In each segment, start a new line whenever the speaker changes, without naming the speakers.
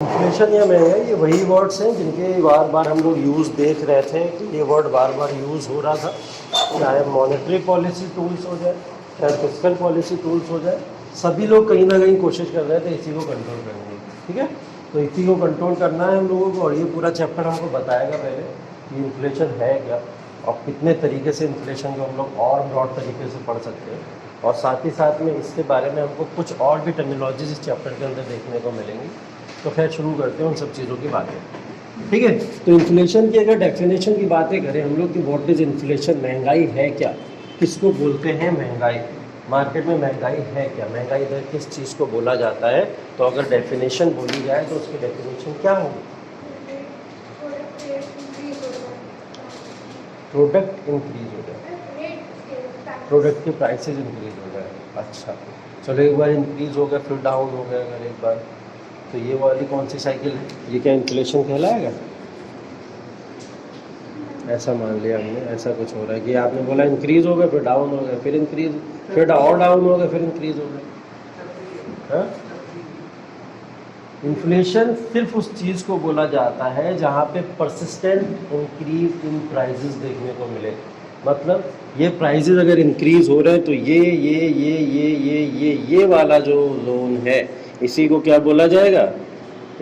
Inflation या महंगाई ये वही वर्ड्स हैं जिनके बार बार हम लोग यूज़ देख रहे थे कि ये वर्ड बार बार यूज़ हो रहा था, चाहे मॉनेटरी पॉलिसी टूल्स हो जाए, चाहे फिस्कल पॉलिसी टूल्स हो जाए, सभी लोग कहीं ना कहीं कोशिश कर रहे थे इसी को कंट्रोल करने की। ठीक है, तो इसी को कंट्रोल करना है हम लोगों को, और ये पूरा चैप्टर हमको बताएगा पहले कि इन्फ्लेशन है क्या और कितने तरीके से इन्फ्लेशन को हम लोग और ब्रॉड तरीके से पढ़ सकते हैं, और साथ ही साथ में इसके बारे में हमको कुछ और भी टर्मिनोलॉजीज इस चैप्टर के अंदर देखने को मिलेंगी। तो खैर शुरू करते हैं उन सब चीज़ों की बातें। ठीक है, तो इन्फ्लेशन की अगर डेफिनेशन की बातें करें हम लोग कि व्हाट इज़ इन्फ्लेशन, महंगाई है क्या, किसको बोलते हैं महंगाई, मार्केट में महंगाई है क्या, महंगाई दर किस चीज़ को बोला जाता है, तो अगर डेफिनेशन बोली जाए तो उसकी डेफिनेशन क्या होगी? प्रोडक्ट इंक्रीज हो जाए, प्रोडक्ट के प्राइसेस इंक्रीज हो जाए। अच्छा, चलो एक बार इंक्रीज हो गया फिर डाउन हो गया अगर एक बार, तो ये वाली कौन सी साइकिल है, ये क्या इन्फ्लेशन कहलाएगा? ऐसा मान लिया हमने, ऐसा कुछ हो रहा है कि आपने बोला इंक्रीज हो गया फिर डाउन हो गया फिर इंक्रीज, फिर और डाउन हो गया फिर इंक्रीज हो गया। इन्फ्लेशन सिर्फ उस चीज़ को बोला जाता है जहाँ पे परसिस्टेंट इंक्रीज इन प्राइजेस देखने को मिले। मतलब ये प्राइजेस अगर इंक्रीज हो रहे हैं तो ये वाला जो जोन है इसी को क्या बोला जाएगा?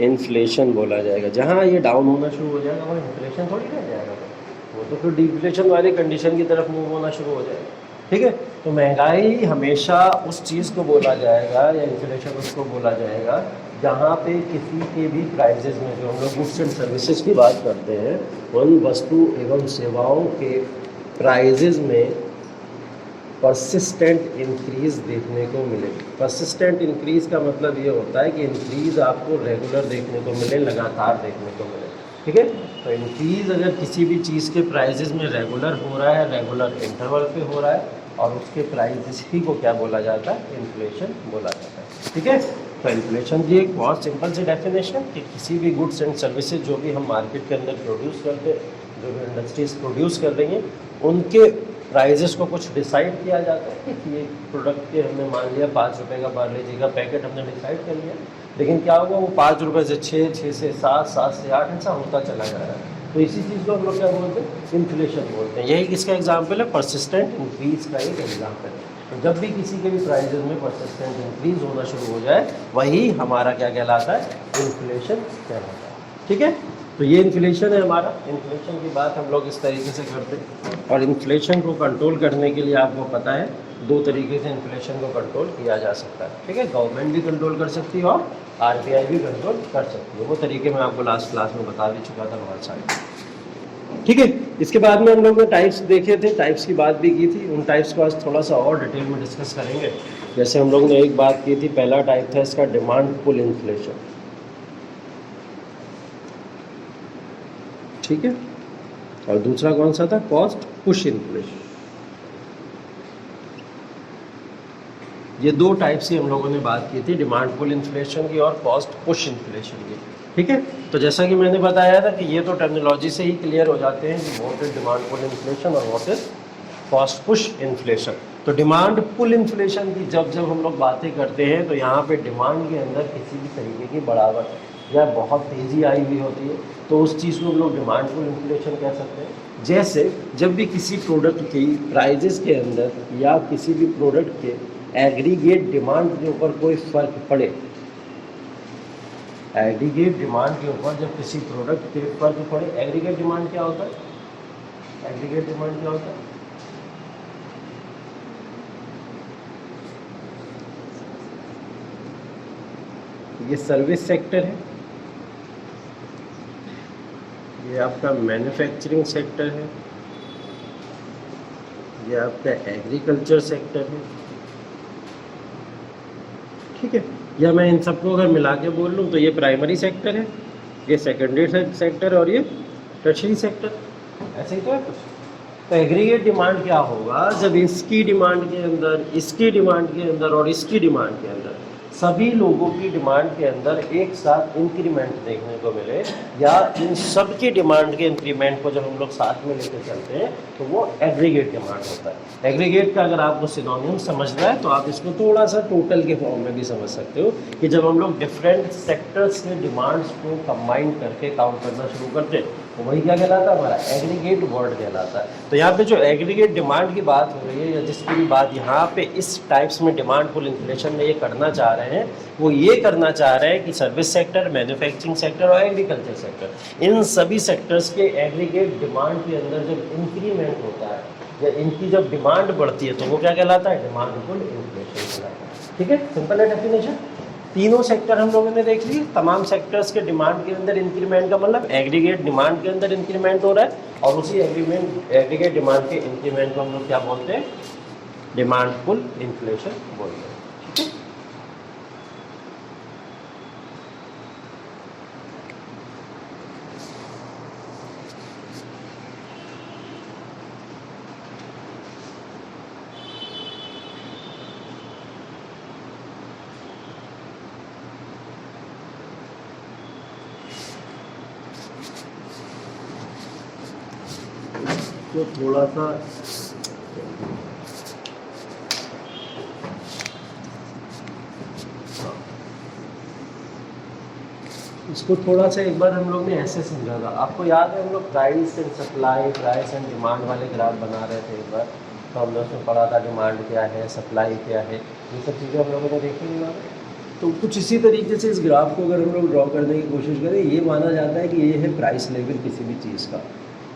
इन्फ्लेशन बोला जाएगा। जहाँ ये डाउन होना शुरू हो जाएगा वहाँ इन्फ्लेशन थोड़ी रह जाएगा, वो तो फिर डिफ्लेशन वाली कंडीशन की तरफ मूव होना शुरू हो जाएगा। ठीक है, तो महंगाई हमेशा उस चीज़ को बोला जाएगा या इन्फ्लेशन उसको बोला जाएगा जहाँ पे किसी के भी प्राइजेस में, जो हम लोग गुड्स एंड सर्विसेज की बात करते हैं, उन वस्तु एवं सेवाओं के प्राइजेस में परसिस्टेंट इंक्रीज देखने को मिले। परसिस्टेंट इंक्रीज का मतलब ये होता है कि इंक्रीज आपको रेगुलर देखने को मिले, लगातार देखने को मिले। ठीक है, तो इंक्रीज अगर किसी भी चीज़ के प्राइजेस में रेगुलर हो रहा है, रेगुलर इंटरवल पे हो रहा है, और उसके प्राइजेस ही को क्या बोला जाता है? इन्फ्लेशन बोला जाता है। ठीक है, तो इन्फ्लेशन की एक बहुत सिंपल सी डेफिनेशन कि किसी भी गुड्स एंड सर्विसेज जो भी हम मार्केट के अंदर प्रोड्यूस करते हैं, जो भी इंडस्ट्रीज प्रोड्यूस कर रही हैं, उनके प्राइजेस को कुछ डिसाइड किया जाता है कि ये प्रोडक्ट के हमने मान लिया 5 रुपये का पार्ले जी का पैकेट हमने डिसाइड कर लिया, लेकिन क्या होगा वो 5 रुपये से 6, 6 से 7, 7 से 8 ऐसा होता चला जा रहा है। तो इसी चीज़ को हम लोग क्या बोलते हैं? इन्फ्लेशन बोलते हैं। यही किसका एग्जाम्पल है? परसिस्टेंट इंक्रीज का एक एग्जाम्पल है। तो जब भी किसी के भी प्राइजेस में परसिस्टेंट इंक्रीज होना शुरू हो जाए वही हमारा क्या कहलाता है? इन्फ्लेशन कहलाता है। ठीक है, तो ये इन्फ्लेशन है हमारा। इन्फ्लेशन की बात हम लोग इस तरीके से करते हैं, और इन्फ्लेशन को कंट्रोल करने के लिए आपको पता है 2 तरीके से इन्फ्लेशन को कंट्रोल किया जा सकता है। ठीक है, गवर्नमेंट भी कंट्रोल कर सकती है और आरबीआई भी कंट्रोल कर सकती है। वो तरीके मैं आपको लास्ट क्लास में बता भी चुका था बहुत सारे। ठीक है, इसके बाद में हम लोग ने टाइप्स देखे थे, टाइप्स की बात भी की थी। उन टाइप्स को आज थोड़ा सा और डिटेल में डिस्कस करेंगे। जैसे हम लोग ने एक बात की थी, पहला टाइप था इसका डिमांड पुल इन्फ्लेशन। ठीक है, और दूसरा कौन सा था? Cost push inflation. ये 2 टाइप से हम लोगों ने बात की थी, डिमांड पुल इन्फ्लेशन की और कॉस्ट पुश इन्फ्लेशन की। ठीक है, तो जैसा कि मैंने बताया था कि ये तो टर्मिनोलॉजी से ही क्लियर हो जाते हैं कि what is demand pull inflation और what is cost push inflation. तो डिमांड पुल इन्फ्लेशन की जब हम लोग बातें करते हैं तो यहाँ पे डिमांड के अंदर किसी भी तरीके की बढ़ावट या बहुत तेज़ी आई हुई होती है, तो उस चीज़ को हम लोग डिमांड पुल इन्फ्लेशन कह सकते हैं। जैसे जब भी किसी प्रोडक्ट की प्राइजेस के अंदर या किसी भी प्रोडक्ट के एग्रीगेट डिमांड के ऊपर कोई फ़र्क पड़े, एग्रीगेट डिमांड के ऊपर जब किसी प्रोडक्ट के फ़र्क पड़े, एग्रीगेट डिमांड क्या होता है? एग्रीगेट डिमांड क्या होता है? ये सर्विस सेक्टर है, ये आपका मैन्युफैक्चरिंग सेक्टर है, ये आपका एग्रीकल्चर सेक्टर है। ठीक है, या मैं इन सबको अगर मिला के बोल लूँ तो ये प्राइमरी सेक्टर है, ये सेकेंडरी सेक्टर और ये टर्शियरी सेक्टर। ऐसे ही तो है कुछ। तो एग्रीगेट डिमांड क्या होगा? जब इसकी डिमांड के अंदर, इसकी डिमांड के अंदर और इसकी डिमांड के अंदर सभी लोगों की डिमांड के अंदर एक साथ इंक्रीमेंट देखने को मिले, या इन सब की डिमांड के इंक्रीमेंट को जब हम लोग साथ में लेकर चलते हैं तो वो एग्रीगेट डिमांड होता है। एग्रीगेट का अगर आपको सिनोनिम समझना है तो आप इसको थोड़ा सा टोटल के फॉर्म में भी समझ सकते हो कि जब हम लोग डिफरेंट सेक्टर्स के डिमांड्स को कंबाइन करके काउंट करना शुरू करते हैं तो वही क्या कहलाता है, हमारा एग्रीगेट वर्ड कहलाता है। तो यहाँ पे जो एग्रीगेट डिमांड की बात हो रही है, या जिसकी भी बात यहाँ पे इस टाइप्स में डिमांड पुल इन्फ्लेशन में ये करना चाह रहे हैं, वो ये करना चाह रहे हैं कि सर्विस सेक्टर, मैन्युफैक्चरिंग सेक्टर और एग्रीकल्चर सेक्टर, इन सभी सेक्टर्स के एग्रीगेट डिमांड के अंदर जब इंक्रीमेंट होता है या इनकी जब डिमांड बढ़ती है तो वो क्या कहलाता है, डिमांड पुल इन्फ्लेशन कहलाता है। ठीक है, सिंपल है डेफिनेशन। तीनों सेक्टर हम लोगों ने देख लिए, तमाम सेक्टर्स के डिमांड के अंदर इंक्रीमेंट का मतलब एग्रीगेट डिमांड के अंदर इंक्रीमेंट हो रहा है, और उसी एग्रीगेट डिमांड के इंक्रीमेंट को हम लोग क्या बोलते हैं, डिमांड पुल इन्फ्लेशन बोलते हैं। ठीक है, तो थोड़ा सा इसको थोड़ा सा एक बार हम लोग ने ऐसे समझा था, आपको याद है हम लोग price and supply, price and demand वाले ग्राफ बना रहे थे एक बार, तो हमने उसमें पढ़ा था डिमांड क्या है, सप्लाई क्या है, ये सब चीज़ें हम लोगों ने देखी नहीं। तो कुछ इसी तरीके से इस ग्राफ को अगर हम लोग ड्रॉ करने की कोशिश करें, ये माना जाता है कि ये है प्राइस लेवल किसी भी चीज़ का।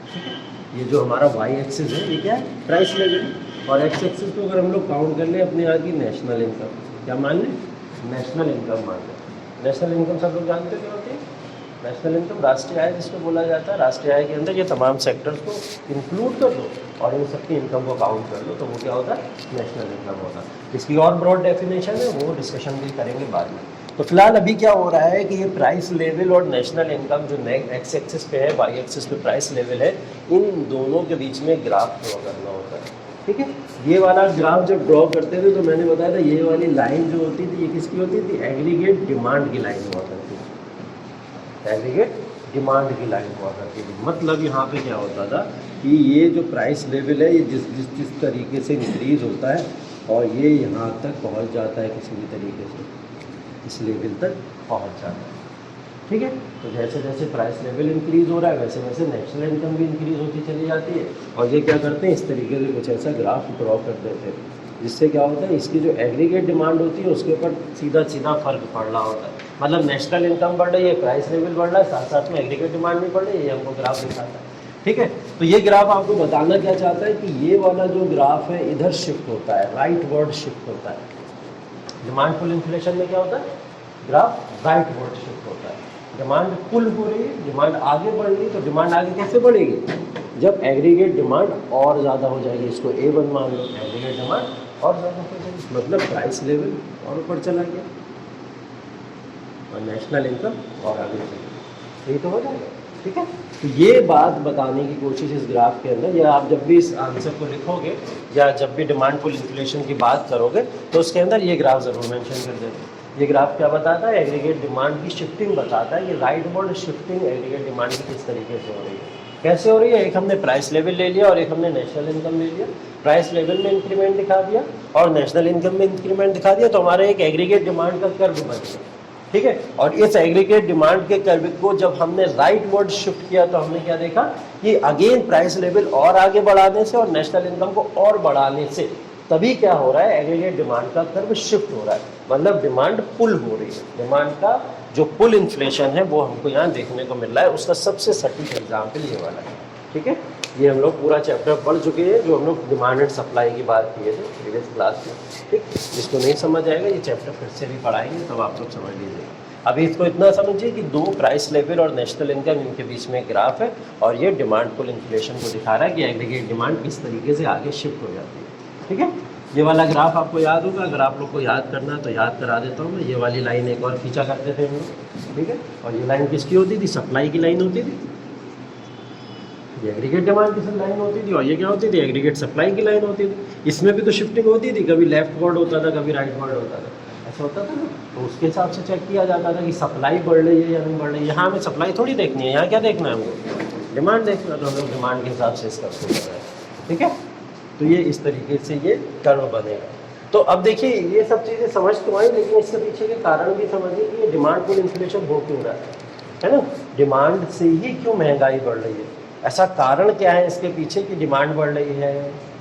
ठीक है, ये जो हमारा वाई एक्सिस है ये क्या है, प्राइस लेवल, और एक्स एक्सिस को अगर हम लोग काउंट कर लें अपने यहाँ की नेशनल इनकम, क्या मान लें, नेशनल इनकम मान लें। नेशनल इनकम सब लोग जानते क्या होती है, नेशनल इनकम राष्ट्रीय आय जिसको बोला जाता है। राष्ट्रीय आय के अंदर ये तमाम सेक्टर्स को इंक्लूड कर दो और इन सबकी इनकम को काउंट कर लो तो वो क्या होता है, नेशनल इनकम होता है। इसकी और ब्रॉड डेफिनेशन है, वो डिस्कशन भी करेंगे बाद में। तो फिलहाल अभी क्या हो रहा है कि ये प्राइस लेवल और नेशनल इनकम जो एक्स एक्सिस पे है, वाई एक्सिस पे प्राइस लेवल है, इन दोनों के बीच में ग्राफ ड्रॉ करना होता है। ठीक है, ये वाला ग्राफ जब ड्रॉ करते थे तो मैंने बताया था ये वाली लाइन जो होती थी ये किसकी होती थी, एग्रीगेट डिमांड की लाइन हुआ करती थी, एग्रीगेट डिमांड की लाइन हुआ करती थी। मतलब यहाँ पे क्या होता था कि ये जो प्राइस लेवल है ये जिस तरीके से इंक्रीज होता है और ये यहाँ तक पहुँच जाता है किसी भी तरीके से, इस लेवल तक पहुँच जाता है। ठीक है, तो जैसे जैसे प्राइस लेवल इंक्रीज हो रहा है वैसे वैसे नेशनल इनकम भी इंक्रीज होती चली जाती है, और ये क्या करते हैं, इस तरीके से कुछ ऐसा ग्राफ ड्रॉ कर देते हैं, जिससे क्या होता है, इसकी जो एग्रीगेट डिमांड होती है उसके ऊपर सीधा सीधा फर्क पड़ रहा होता है। मतलब नेशनल इनकम बढ़ रही है, प्राइस लेवल बढ़ रहा है, साथ साथ में एग्रीगेट डिमांड भी बढ़ रही है, ये हमको ग्राफ दिखाता है। ठीक है, तो ये ग्राफ आपको बताना क्या चाहता है कि ये वाला जो ग्राफ है इधर शिफ्ट होता है, राइट वर्ड शिफ्ट होता है। डिमांड पुल इन्फ्लेशन में क्या होता है, ग्राफ राइट वर्ड शिफ्ट होता है। डिमांड पुल हो रही है, डिमांड आगे बढ़ रही है, तो डिमांड आगे कैसे बढ़ेगी, जब एग्रीगेट डिमांड और ज़्यादा हो जाएगी, इसको A1 मान लो, एग्रीगेट डिमांड और ज़्यादा हो जाएगी, मतलब प्राइस लेवल और ऊपर चला गया और नेशनल इनकम और आगे चली, यही तो हो जाएगा। ठीक है, तो ये बात बताने की कोशिश इस ग्राफ के अंदर, या आप जब भी इस आंसर को लिखोगे या जब भी डिमांड पुल इन्फ्लेशन की बात करोगे तो उसके अंदर ये ग्राफ ज़रूर मेंशन कर देते। ये ग्राफ क्या बताता है, एग्रीगेट डिमांड की शिफ्टिंग बताता है, ये right word shifting aggregate demand की किस तरीके से हो रही है, कैसे हो रही है। एक हमने प्राइस लेवल ले लिया और एक हमने नेशनल इनकम ले लिया, प्राइस लेवल में इंक्रीमेंट दिखा दिया और नेशनल इनकम में इंक्रीमेंट दिखा दिया, तो हमारा एक एग्रीगेट डिमांड का कर्व बन गया। ठीक है, और इस एग्रीगेट डिमांड के कर्व को जब हमने राइट वर्ड शिफ्ट किया तो हमने क्या देखा कि अगेन प्राइस लेवल और आगे बढ़ाने से और नेशनल इनकम को और बढ़ाने से तभी क्या हो रहा है, एग्रीगेट डिमांड का कर्व शिफ्ट हो रहा है, मतलब डिमांड पुल हो रही है। डिमांड का जो पुल इन्फ्लेशन है वो हमको यहाँ देखने को मिल रहा है, उसका सबसे सटीक एग्जाम्पल ये वाला है। ठीक है, ये हम लोग पूरा चैप्टर पढ़ चुके हैं जो हम लोग डिमांड एंड सप्लाई की बात किए थे प्रीवियस क्लास में। ठीक, जिसको नहीं समझ आएगा ये चैप्टर फिर से भी पढ़ाएंगे तब आप लोग समझ लीजिएगा। अभी इसको इतना समझिए कि दो प्राइस लेवल और नेशनल इनकम इनके बीच में ग्राफ है और ये डिमांड पुल इन्फ्लेशन को दिखा रहा है कि एग्रीगेट डिमांड किस तरीके से आगे शिफ्ट हो जाती है। ठीक है, ये वाला ग्राफ आपको याद होगा, अगर आप लोग को याद करना है तो याद करा देता हूँ मैं। ये वाली लाइन एक और खींचा करते थे हम लोग, ठीक है, और ये लाइन किसकी होती थी, सप्लाई की लाइन होती थी, ये एग्रीगेट डिमांड की लाइन होती थी, और ये क्या होती थी, एग्रीगेट सप्लाई की लाइन होती थी। इसमें भी तो शिफ्टिंग होती थी, कभी लेफ्ट वर्ड होता था कभी राइट वर्ड होता था, ऐसा होता था ना, तो उसके हिसाब से चेक किया जाता था कि सप्लाई बढ़ रही है या नहीं बढ़ रही है। यहाँ हमें सप्लाई थोड़ी देखनी है, यहाँ क्या देखना है हमको, डिमांड देखना है, तो हम लोग डिमांड के हिसाब से इसका कर रहे हैं। ठीक है, तो ये इस तरीके से ये कर्व बनेगा। तो अब देखिए ये सब चीज़ें समझ तो आई, लेकिन इसके पीछे के कारण भी समझिए कि ये डिमांड पुल इन्फ्लेशन हो क्यों रहा है ना, डिमांड से ही क्यों महंगाई बढ़ रही है, ऐसा कारण क्या है इसके पीछे कि डिमांड बढ़ रही है,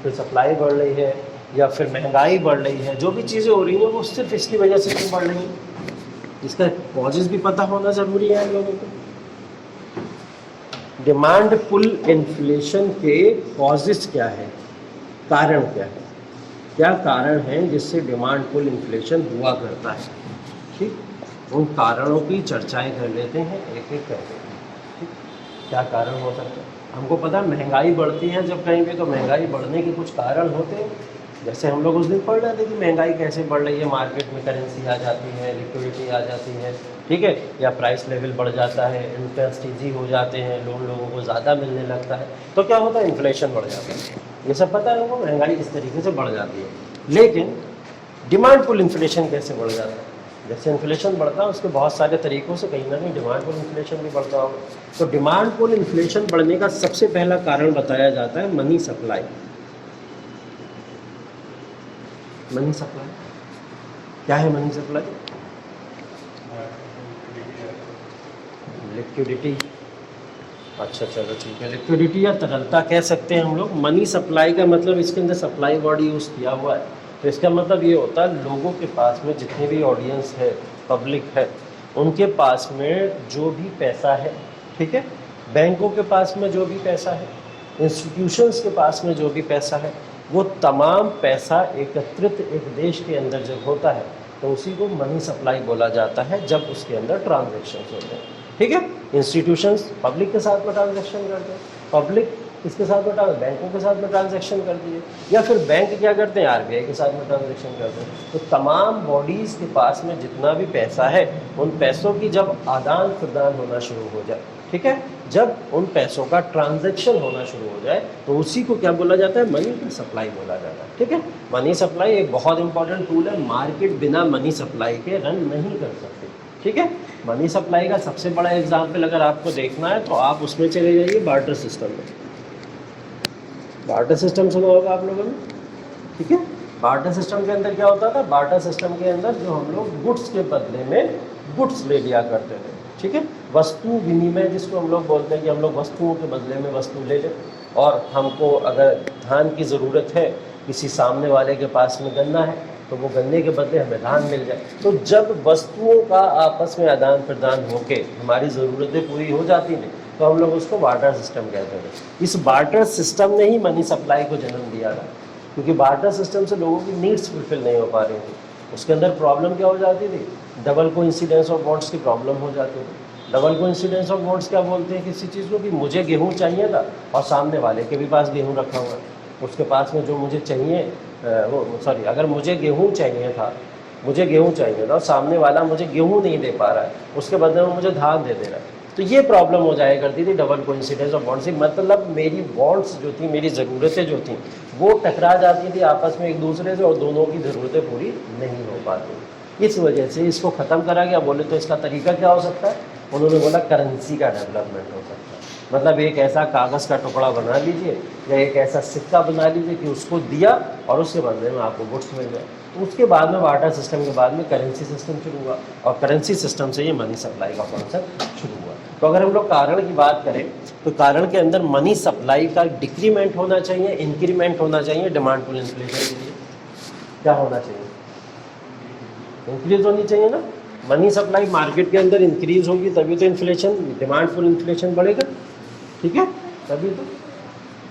फिर सप्लाई बढ़ रही है, या फिर महंगाई बढ़ रही है। जो भी चीज़ें हो रही हैं वो सिर्फ इसकी वजह से क्यों बढ़ रही हैं, इसका कॉजेज भी पता होना ज़रूरी है हम लोगों को। डिमांड पुल इन्फ्लेशन के कॉजेज क्या है, कारण क्या है, क्या कारण है जिससे डिमांड पुल इन्फ्लेशन हुआ करता है। ठीक, उन कारणों की चर्चाएं कर लेते हैं एक एक करके। ठीक, क्या कारण हो सकता है, हमको पता महंगाई बढ़ती है जब कहीं पे, तो महंगाई बढ़ने के कुछ कारण होते हैं। जैसे हम लोग उस दिन पढ़ रहे थे कि महंगाई कैसे बढ़ रही है, मार्केट में करेंसी आ जाती है, लिक्विडिटी आ जाती है, ठीक है, या प्राइस लेवल बढ़ जाता है, इंटरेस्ट ईजी हो जाते हैं, लोन लोगों को ज़्यादा मिलने लगता है, तो क्या होता है, इन्फ्लेशन बढ़ जाता है। ये सब पता है उनको, महंगाई इस तरीके से बढ़ जाती है। लेकिन डिमांड पुल इन्फ्लेशन कैसे बढ़ जाता है, जैसे इन्फ्लेशन बढ़ता है उसके बहुत सारे तरीक़ों से कहीं ना कहीं डिमांड पुल इन्फ्लेशन भी बढ़ता होगा। तो डिमांड पुल इन्फ्लेशन बढ़ने का सबसे पहला कारण बताया जाता है मनी सप्लाई। मनी सप्लाई क्या है, मनी सप्लाई लिक्विडिटी, अच्छा चलो ठीक है, लिक्विडिटी या तरलता कह सकते हैं हम लोग। मनी सप्लाई का मतलब इसके अंदर सप्लाई वर्ड यूज़ किया हुआ है, तो इसका मतलब ये होता है लोगों के पास में जितने भी ऑडियंस है, पब्लिक है, उनके पास में जो भी पैसा है, ठीक है, बैंकों के पास में जो भी पैसा है, इंस्टीट्यूशंस के पास में जो भी पैसा है, वो तमाम पैसा एकत्रित एक देश के अंदर जब होता है तो उसी को मनी सप्लाई बोला जाता है, जब उसके अंदर ट्रांजैक्शंस होते हैं। ठीक है, इंस्टीट्यूशंस पब्लिक के साथ में ट्रांजैक्शन करते हैं, पब्लिक किसके साथ में, बैंकों के साथ में ट्रांजैक्शन करती है, या फिर बैंक क्या करते हैं, आरबीआई के साथ में ट्रांजैक्शन करते हैं। तो तमाम बॉडीज़ के पास में जितना भी पैसा है, उन पैसों की जब आदान प्रदान होना शुरू हो जाए, ठीक है, जब उन पैसों का ट्रांजैक्शन होना शुरू हो जाए, तो उसी को क्या बोला जाता है, मनी सप्लाई बोला जाता है। ठीक है, मनी सप्लाई एक बहुत इंपॉर्टेंट टूल है, मार्केट बिना मनी सप्लाई के रन नहीं कर सकते। ठीक है, मनी सप्लाई का सबसे बड़ा एग्जाम्पल अगर आपको देखना है तो आप उसमें चले जाइए बार्टर सिस्टम में। बार्टर सिस्टम सुना होगा आप लोगों ने, ठीक है, बार्टर सिस्टम के अंदर क्या होता था, बार्टर सिस्टम के अंदर जो हम लोग गुड्स के बदले में गुड्स ले लिया करते थे, ठीक है, वस्तु विनिमय जिसको हम लोग बोलते हैं कि हम लोग वस्तुओं के बदले में वस्तु ले लें, और हमको अगर धान की ज़रूरत है, किसी सामने वाले के पास में गन्ना है, तो वो गन्ने के बदले हमें धान मिल जाए। तो जब वस्तुओं का आपस में आदान प्रदान होके हमारी ज़रूरतें पूरी हो जाती थी, तो हम लोग उसको बार्टर सिस्टम कहते थे। इस बार्टर सिस्टम ने ही मनी सप्लाई को जन्म दिया था, क्योंकि बार्टर सिस्टम से लोगों की नीड्स फुलफिल नहीं हो पा रही थी। उसके अंदर प्रॉब्लम क्या हो जाती थी, डबल कोइंसिडेंस ऑफ बॉन्ड्स की प्रॉब्लम हो जाती थी। डबल कोइंसिडेंस ऑफ बॉन्ड्स क्या बोलते हैं, किसी चीज़ को कि मुझे गेहूँ चाहिए था और सामने वाले के भी पास गेहूँ रखा हुआ है, उसके पास में जो मुझे चाहिए अगर मुझे गेहूँ चाहिए था, और सामने वाला मुझे गेहूँ नहीं दे पा रहा है, उसके बदले में मुझे धान दे रहा है, तो ये प्रॉब्लम हो जाया करती थी डबल कोइंसिडेंस ऑफ बॉन्ड्स। मतलब मेरी बॉन्ड्स जो थी, मेरी ज़रूरतें जो थी, वो टकरा जाती थी आपस में एक दूसरे से, और दोनों की ज़रूरतें पूरी नहीं हो पाती। इस वजह से इसको ख़त्म करा गया। बोले तो इसका तरीका क्या हो सकता है, उन्होंने बोला करेंसी का डेवलपमेंट हो सकता है। मतलब एक ऐसा कागज़ का टुकड़ा बना लीजिए, या एक ऐसा सिक्का बना लीजिए कि उसको दिया और उसके बदले में आपको गुड्स मिल जाए। तो उसके बाद में बार्टर सिस्टम के बाद में करेंसी सिस्टम शुरू हुआ, और करेंसी सिस्टम से ये मनी सप्लाई का कॉन्सेप्ट शुरू हुआ। तो अगर हम लोग कारण की बात करें, तो कारण के अंदर मनी सप्लाई का डिक्रीमेंट होना चाहिए, इंक्रीमेंट होना चाहिए डिमांड पुल इन्फ्लेशन के लिए। क्या होना चाहिए, इंक्रीज होनी चाहिए ना। मनी सप्लाई मार्केट के अंदर इंक्रीज होगी तभी तो इन्फ्लेशन, डिमांड पुल इन्फ्लेशन बढ़ेगा, ठीक है। तभी तो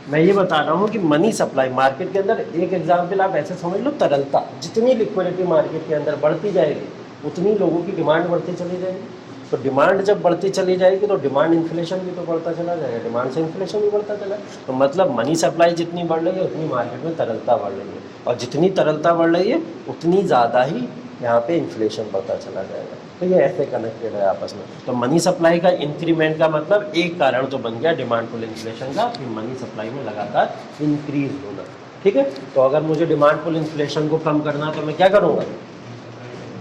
मैं ये बता रहा हूँ कि मनी सप्लाई मार्केट के अंदर, एक एग्जाम्पल आप ऐसे समझ लो, तरलता, जितनी लिक्विडिटी मार्केट के अंदर बढ़ती जाएगी उतनी लोगों की डिमांड बढ़ती चली जाएगी। तो डिमांड जब बढ़ती चली जाएगी तो डिमांड इन्फ्लेशन भी तो बढ़ता चला जाएगा, डिमांड से इन्फ्लेशन भी बढ़ता चला। तो मतलब मनी सप्लाई जितनी बढ़ रही है उतनी मार्केट में तरलता बढ़ रही है, और जितनी तरलता बढ़ रही है उतनी ज़्यादा ही यहाँ पे इन्फ्लेशन बढ़ता चला जाएगा। तो ये ऐसे कनेक्टेड है आपस में। तो मनी सप्लाई का इंक्रीमेंट का मतलब एक कारण तो बन गया डिमांड पुल इन्फ्लेशन का, कि मनी सप्लाई में लगातार इंक्रीज होना, ठीक है। तो अगर मुझे डिमांड पुल इन्फ्लेशन को कम करना तो मैं क्या करूँगा,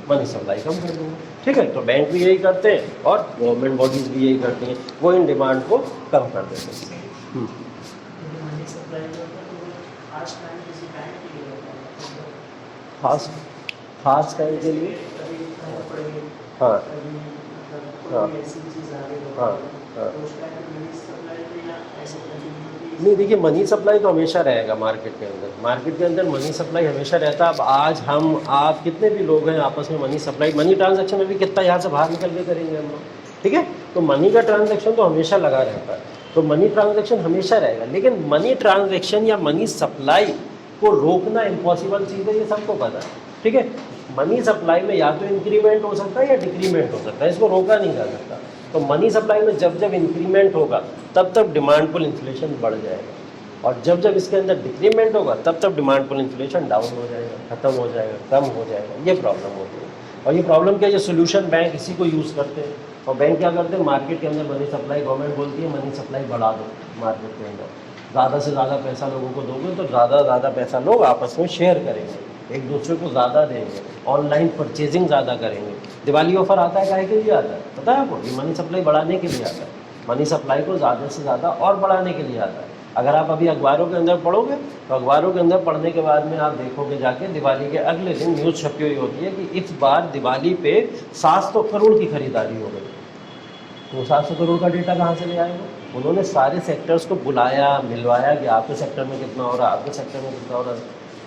मनी सप्लाई कम कर दूंगा। ठीक है, तो बैंक भी यही करते हैं और गवर्नमेंट बॉडीज़ भी यही करती हैं, वो इन डिमांड को कम कर देते हैं। खास टाइम के लिए हाँ हाँ हाँ हाँ। नहीं देखिए, मनी सप्लाई तो हमेशा रहेगा मार्केट के अंदर, मार्केट के अंदर मनी सप्लाई हमेशा रहता है। अब आज हम आप कितने भी लोग हैं आपस में मनी सप्लाई, मनी ट्रांजैक्शन में भी कितना यहाँ से बाहर निकल के करेंगे हम लोग। ठीक है, तो मनी का ट्रांजैक्शन तो हमेशा लगा रहता है, तो मनी ट्रांजैक्शन हमेशा रहेगा। लेकिन मनी ट्रांजैक्शन या मनी सप्लाई को रोकना इम्पॉसिबल चीज़ है, ये सबको पता है। ठीक है, मनी सप्लाई में या तो इंक्रीमेंट हो सकता है या डिक्रीमेंट हो सकता है, इसको रोका नहीं जा सकता। तो मनी सप्लाई में जब जब इंक्रीमेंट होगा तब तब डिमांड पुल इन्फ्लेशन बढ़ जाएगा, और जब जब इसके अंदर डिक्रीमेंट होगा तब तब डिमांड पुल इन्फ्लेशन डाउन हो जाएगा, ख़त्म हो जाएगा, कम हो जाएगा। ये प्रॉब्लम होती है, और ये प्रॉब्लम क्या है, ये सोल्यूशन बैंक इसी को यूज़ करते हैं। और बैंक क्या करते हैं, मार्केट के अंदर मनी सप्लाई, गवर्नमेंट बोलती है मनी सप्लाई बढ़ा दो मार्केट के अंदर, ज़्यादा से ज़्यादा पैसा लोगों को दोगे तो ज़्यादा पैसा लोग आपस में शेयर करेंगे, एक दूसरे को ज़्यादा देंगे, ऑनलाइन परचेजिंग ज़्यादा करेंगे। दिवाली ऑफर आता है, काहे के लिए आता है पता है आपको? ये मनी सप्लाई बढ़ाने के लिए आता है, मनी सप्लाई को ज़्यादा से ज़्यादा और बढ़ाने के लिए आता है। अगर आप अभी अखबारों के अंदर पढ़ोगे तो अखबारों के अंदर पढ़ने के बाद में आप देखोगे जाके दिवाली के अगले दिन न्यूज़ छपी हुई होती है कि इस बार दिवाली पे 700 करोड़ की खरीदारी हो गई। तो 700 करोड़ का डेटा कहाँ से ले आएगा? उन्होंने सारे सेक्टर्स को बुलाया, मिलवाया कि आपके सेक्टर में कितना हो रहा है, आपके सेक्टर में कितना हो रहा है।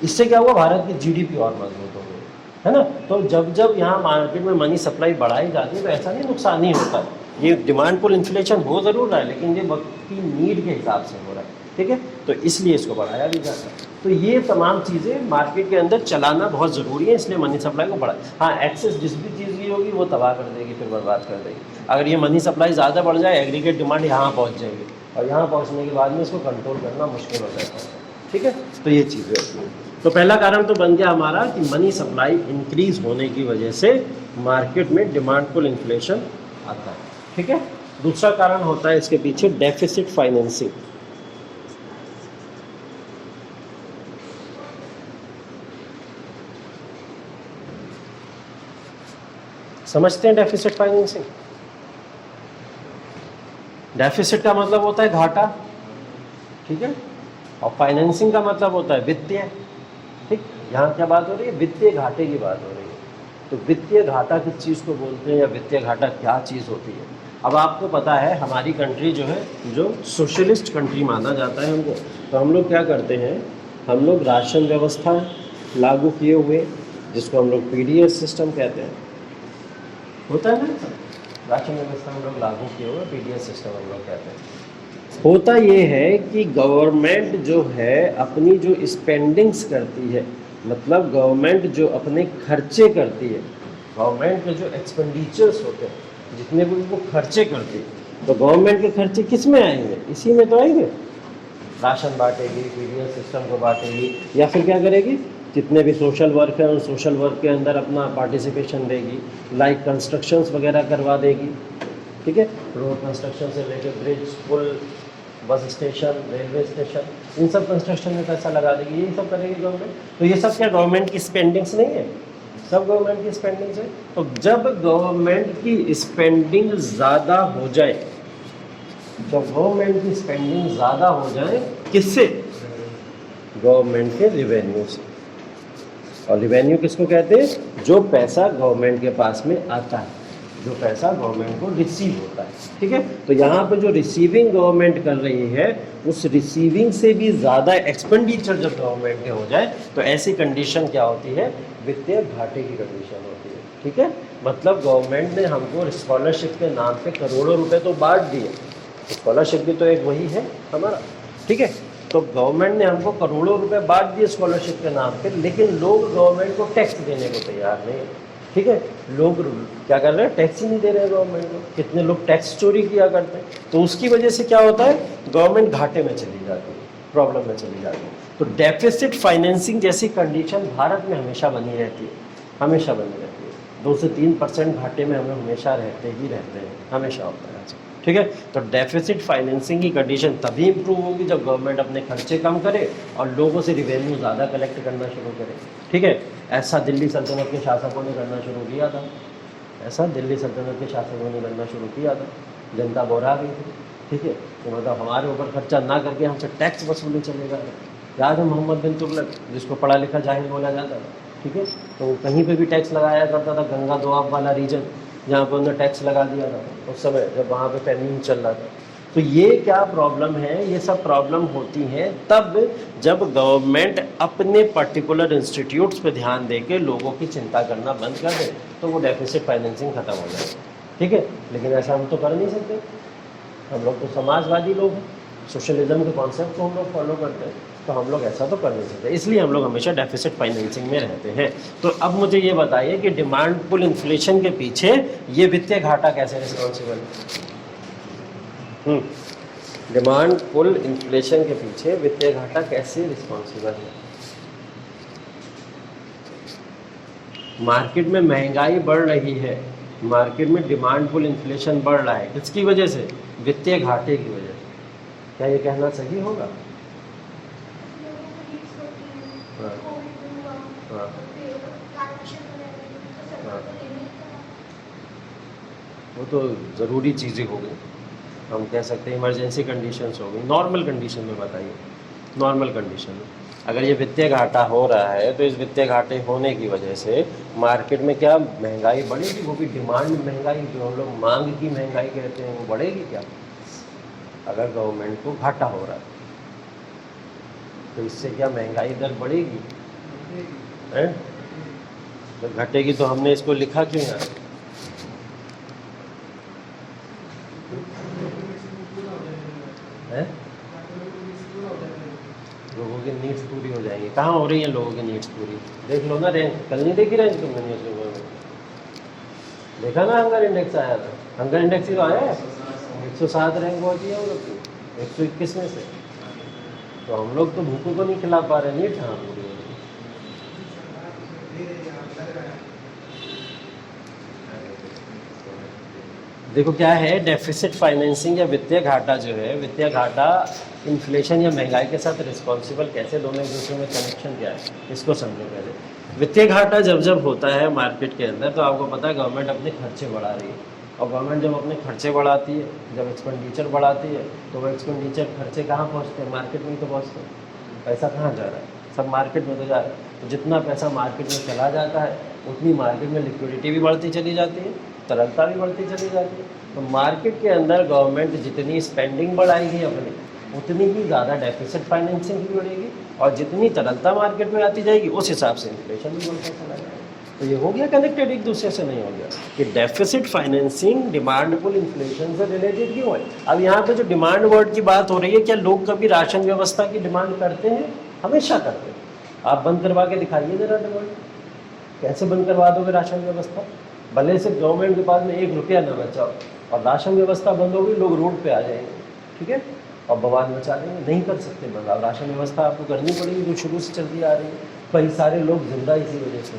इससे क्या हुआ, भारत की जीडीपी और मजबूत हो गई, है ना। तो जब जब यहाँ मार्केट में मनी सप्लाई बढ़ाई जाती है तो ऐसा नहीं नुकसान ही होता है। ये डिमांड पुल इन्फ्लेशन हो ज़रूर रहा है, लेकिन ये वक्त की नीड के हिसाब से हो रहा है। ठीक है, तो इसलिए इसको बढ़ाया भी जाता है। तो ये तमाम चीज़ें मार्केट के अंदर चलाना बहुत ज़रूरी है, इसलिए मनी सप्लाई को बढ़ा। हाँ, एक्सेस जिस भी चीज़ की होगी वो तबाह कर देगी, फिर बर्बाद कर देगी। अगर ये मनी सप्लाई ज़्यादा बढ़ जाए, एग्रीगेट डिमांड यहाँ पहुँच जाएगी, और यहाँ पहुँचने के बाद में इसको कंट्रोल करना मुश्किल हो जाता है। ठीक है, तो ये चीज़ें होती हैं। तो पहला कारण तो बन गया हमारा कि मनी सप्लाई इंक्रीज होने की वजह से मार्केट में डिमांड पुल इन्फ्लेशन आता है। ठीक है, दूसरा कारण होता है इसके पीछे डेफिसिट फाइनेंसिंग। समझते हैं डेफिसिट फाइनेंसिंग? डेफिसिट का मतलब होता है घाटा, ठीक है, और फाइनेंसिंग का मतलब होता है वित्तीय। ठीक, यहाँ क्या बात हो रही है, वित्तीय घाटे की बात हो रही है। तो वित्तीय घाटा किस चीज़ को बोलते हैं, या वित्तीय घाटा क्या चीज़ होती है? अब आपको पता है हमारी कंट्री जो है, जो सोशलिस्ट कंट्री माना जाता है हमको, तो हम लोग क्या करते हैं, हम लोग राशन व्यवस्था लागू किए हुए, जिसको हम लोग पीडीएस सिस्टम कहते हैं, होता है ना, राशन व्यवस्था हम लोग लागू किए हुए पीडीएस सिस्टम हम लोग कहते हैं। होता ये है कि गवर्नमेंट जो है अपनी जो स्पेंडिंग्स करती है, मतलब गवर्नमेंट जो अपने खर्चे करती है, गवर्नमेंट के जो एक्सपेंडिचर्स होते हैं, जितने भी वो खर्चे करती है, तो गवर्नमेंट के खर्चे किस में आएंगे? इसी में तो आएंगे। राशन बांटेगी, पीडीएस सिस्टम को बांटेगी, या फिर क्या करेगी, जितने भी सोशल वर्क है उन सोशल वर्क के अंदर अपना पार्टिसिपेशन देगी, लाइक कंस्ट्रक्शंस वगैरह करवा देगी। ठीक है, रोड कंस्ट्रक्शन से लेकर ब्रिज, पुल, बस स्टेशन, रेलवे स्टेशन, इन सब कंस्ट्रक्शन में पैसा लगा देगी, यही सब करेगी गवर्नमेंट। तो ये सब क्या गवर्नमेंट की स्पेंडिंग्स नहीं है? सब गवर्नमेंट की स्पेंडिंग्स है। तो जब गवर्नमेंट की स्पेंडिंग ज़्यादा हो जाए, जब गवर्नमेंट की स्पेंडिंग ज़्यादा हो जाए, किससे? गवर्नमेंट के रिवेन्यू से। और रिवेन्यू किसको कहते हैं? जो पैसा गवर्नमेंट के पास में आता है, जो पैसा गवर्नमेंट को रिसीव होता है। ठीक है, तो यहाँ पे जो रिसीविंग गवर्नमेंट कर रही है, उस रिसीविंग से भी ज़्यादा एक्सपेंडिचर जब गवर्नमेंट के हो जाए, तो ऐसी कंडीशन क्या होती है? वित्तीय घाटे की कंडीशन होती है। ठीक है, मतलब गवर्नमेंट ने हमको स्कॉलरशिप के नाम पे करोड़ों रुपए तो बांट दिए, स्कॉलरशिप भी तो एक वही है हमारा। ठीक है, तो गवर्नमेंट ने हमको करोड़ों रुपए बांट दिए स्कॉलरशिप के नाम पे, लेकिन लोग गवर्नमेंट को टैक्स देने को तैयार नहीं। ठीक है, लोग क्या कर रहे हैं? टैक्स ही नहीं दे रहे हैं गवर्नमेंट को। कितने लोग टैक्स चोरी किया करते हैं, तो उसकी वजह से क्या होता है? गवर्नमेंट घाटे में चली जाती है, प्रॉब्लम में चली जाती है। तो डेफिसिट फाइनेंसिंग जैसी कंडीशन भारत में हमेशा बनी रहती है, हमेशा बनी रहती है। 2 से 3% घाटे में हम लोग हमेशा रहते ही रहते हैं, हमेशा होता है। ठीक है। तो डेफिसिट फाइनेंसिंग की कंडीशन तभी इंप्रूव होगी जब गवर्नमेंट अपने खर्चे कम करे और लोगों से रिवेन्यू ज़्यादा कलेक्ट करना शुरू करे, ठीक है। ऐसा दिल्ली सल्तनत के शासकों ने करना शुरू किया था, ऐसा दिल्ली सल्तनत के शासकों ने करना शुरू किया था, जनता बोरा गई थी, ठीक है। तो मतलब हमारे ऊपर खर्चा ना करके हमसे टैक्स वसूले चले जा रहे। याद है मोहम्मद बिन तुगलक, जिसको पढ़ा लिखा जाहिल बोला जाता था, ठीक है। तो वो कहीं पे भी टैक्स लगाया करता था, गंगा दोआब वाला रीजन जहाँ पर उन्होंने टैक्स लगा दिया था उस समय जब वहाँ पे फेमिन चल रहा था। तो ये क्या प्रॉब्लम है, ये सब प्रॉब्लम होती हैं तब जब गवर्नमेंट अपने पर्टिकुलर इंस्टीट्यूट्स पे ध्यान दे के लोगों की चिंता करना बंद कर दे तो वो डेफिसिट फाइनेंसिंग ख़त्म हो जाएगी, ठीक है। लेकिन ऐसा हम तो कर नहीं सकते, हम लोग तो समाजवादी लोग हैं, सोशलिज्म के कॉन्सेप्ट को हम लोग फॉलो करते हैं, तो हम लोग ऐसा तो कर नहीं सकते, इसलिए हम लोग हमेशा डेफिसिट फाइनेंसिंग में रहते हैं। तो अब मुझे ये बताइए कि डिमांड पुल इन्फ्लेशन के पीछे ये वित्तीय घाटा कैसे रिस्पॉन्सिबल है? डिमांड पुल इन्फ्लेशन के पीछे वित्तीय घाटा कैसे रिस्पॉन्सिबल है? मार्केट में महंगाई बढ़ रही है, मार्केट में डिमांड पुल इन्फ्लेशन बढ़ रहा है, किसकी वजह से? वित्तीय घाटे की वजह से। क्या ये कहना सही होगा? हाँ, हाँ, हाँ। वो तो ज़रूरी चीज़ें हो गई, हम कह सकते हैं इमरजेंसी कंडीशंस हो गई। नॉर्मल कंडीशन में बताइए, नॉर्मल कंडीशन में अगर ये वित्तीय घाटा हो रहा है तो इस वित्तीय घाटे होने की वजह से मार्केट में क्या महंगाई बढ़ेगी? वो भी डिमांड महंगाई, जो हम लोग मांग की महंगाई कहते हैं, वो बढ़ेगी क्या अगर गवर्नमेंट को घाटा हो रहा है? तो इससे क्या महंगाई दर बढ़ेगी है? तो घटेगी तो हमने इसको लिखा क्यों है? लोगों की नीड्स पूरी हो जाएंगी। कहाँ हो रही है लोगों की नीड्स पूरी? देख लो ना रैंक, कल नहीं देखी रैंक तुमने न्यूज़ पेपर में? देखा ना हंगर इंडेक्स आया था, हंगर इंडेक्स ही तो आया है, 107 रैंक पहुँची है हम लोग की 121 में से। तो हम लोग तो भूखों को नहीं खिला पा रहे, नीड्स कहाँ पूरी हो रही? देखो क्या है, डेफिसिट फाइनेंसिंग या वित्तीय घाटा जो है, वित्तीय घाटा इन्फ्लेशन या महंगाई के साथ रिस्पॉन्सिबल कैसे, दोनों एक दूसरे में कनेक्शन क्या है इसको समझो पहले। वित्तीय घाटा जब जब होता है मार्केट के अंदर तो आपको पता है गवर्नमेंट अपने खर्चे बढ़ा रही है, और गवर्नमेंट जब अपने खर्चे बढ़ाती है, जब एक्सपेंडिचर बढ़ाती है तो वो एक्सपेंडिचर खर्चे कहाँ पहुँचते हैं? मार्केट में ही तो पहुँचते हैं। पैसा कहाँ जा रहा है? सब मार्केट में तो जा रहा है। तो जितना पैसा मार्केट में चला जाता है उतनी मार्केट में लिक्विडिटी भी बढ़ती चली जाती है, तरलता भी बढ़ती चली जाती है। तो मार्केट के अंदर गवर्नमेंट जितनी स्पेंडिंग बढ़ाएगी अपनी, उतनी ही ज़्यादा डेफिसिट फाइनेंसिंग भी बढ़ेगी, और जितनी तरलता मार्केट में आती जाएगी उस हिसाब से इन्फ्लेशन भी बढ़ता चला जाएगा। तो ये हो गया कनेक्टेड, एक दूसरे से नहीं हो गया कि deficit financing demand pull inflation से रिलेटेड क्यों है। अब यहाँ पे जो डिमांड वर्ड की बात हो रही है, क्या लोग कभी राशन व्यवस्था की डिमांड करते हैं? हमेशा करते हैं। आप बंद करवा के दिखाइए जरा डिमांड, कैसे बंद करवा दोगे राशन व्यवस्था? भले से गवर्नमेंट के पास में 1 रुपया ना बचाओ और राशन व्यवस्था बंद होगी, लोग रोड पे आ जाएंगे, ठीक है, और बवाल मचा देंगे। नहीं कर सकते बंद, अब राशन व्यवस्था आपको करनी पड़ेगी जो शुरू से चलती आ रही है, कई सारे लोग जिंदा इसी वजह से,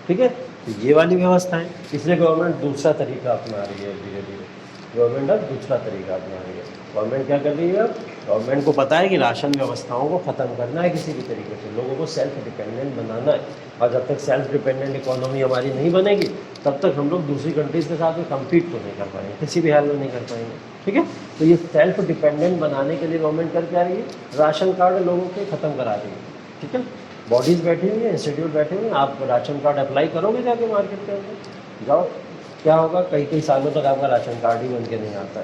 ठीक है। तो ये वाली व्यवस्था है, इसलिए गवर्नमेंट दूसरा तरीका अपना रही है, धीरे धीरे गवर्नमेंट अब दूसरा तरीका अपना रही है। गवर्नमेंट क्या कर रही है? गवर्नमेंट को पता है कि राशन व्यवस्थाओं को ख़त्म करना है किसी भी तरीके से, लोगों को सेल्फ डिपेंडेंट बनाना है, और जब तक सेल्फ डिपेंडेंट इकोनॉमी हमारी नहीं बनेगी तब तक हम लोग दूसरी कंट्रीज़ के साथ में कम्पीट तो नहीं कर पाएंगे, किसी भी हाल में नहीं कर पाएंगे, ठीक है। तो ये सेल्फ डिपेंडेंट बनाने के लिए गवर्नमेंट कर क्या रही है? राशन कार्ड लोगों के ख़त्म करा रही है, ठीक है। बॉडीज़ बैठी हुई है, इंस्टीट्यूट बैठे हुए हैं, आप राशन कार्ड अप्लाई करोगे जाके मार्केट के अंदर जाओ, क्या होगा? कई कई सालों तक आपका राशन कार्ड ही बन के नहीं आता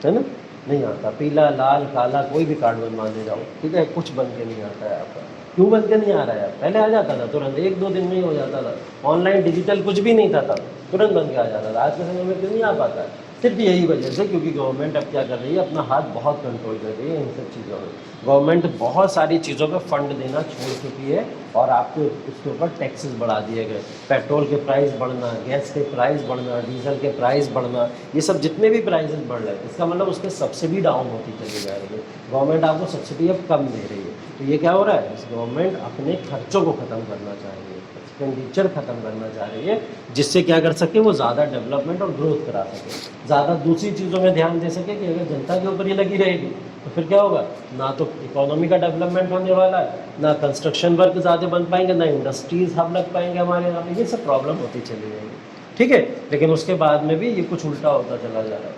है ना? नहीं आता, पीला लाल काला कोई भी कार्ड बनवाने जाओ, ठीक है, कुछ बन के नहीं आता है आपका। क्यों बन के नहीं आ रहा है? पहले आ जाता था तुरंत, 1-2 दिन में ही हो जाता था, ऑनलाइन डिजिटल कुछ भी नहीं था तब, तुरंत बन के आ जाता था। आज के समय में क्यों नहीं आ पाता है? सिर्फ यही वजह से, क्योंकि गवर्नमेंट अब क्या कर रही है, अपना हाथ बहुत कंट्रोल कर रही है इन सब चीज़ों में। गवर्नमेंट बहुत सारी चीज़ों पे फंड देना छोड़ चुकी है, और आपको उसके ऊपर टैक्सेस बढ़ा दिए गए। पेट्रोल के प्राइस बढ़ना, गैस के प्राइस बढ़ना, डीजल के प्राइस बढ़ना, ये सब जितने भी प्राइसेस बढ़ रहे हैं, इसका मतलब उसके सब्सिडी डाउन होती चली जा रही है। गवर्नमेंट आपको सब्सिडी अब कम दे रही है, तो ये क्या हो रहा है? गवर्नमेंट अपने खर्चों को ख़त्म करना चाह रही है। एक्सपेंडिचर ख़त्म करना चाह रही है, जिससे क्या कर सके वो ज़्यादा डेवलपमेंट और ग्रोथ करा सके, ज़्यादा दूसरी चीज़ों में ध्यान दे सके। कि अगर जनता के ऊपर ही लगी रहेगी तो फिर क्या होगा, ना तो इकोनॉमी का डेवलपमेंट होने वाला है, ना कंस्ट्रक्शन वर्क ज़्यादा बन पाएंगे, ना इंडस्ट्रीज हम लग पाएंगे हमारे यहाँ में, ये सब प्रॉब्लम होती चली जाएगी। ठीक है, लेकिन उसके बाद में भी ये कुछ उल्टा होता चला जा रहा है,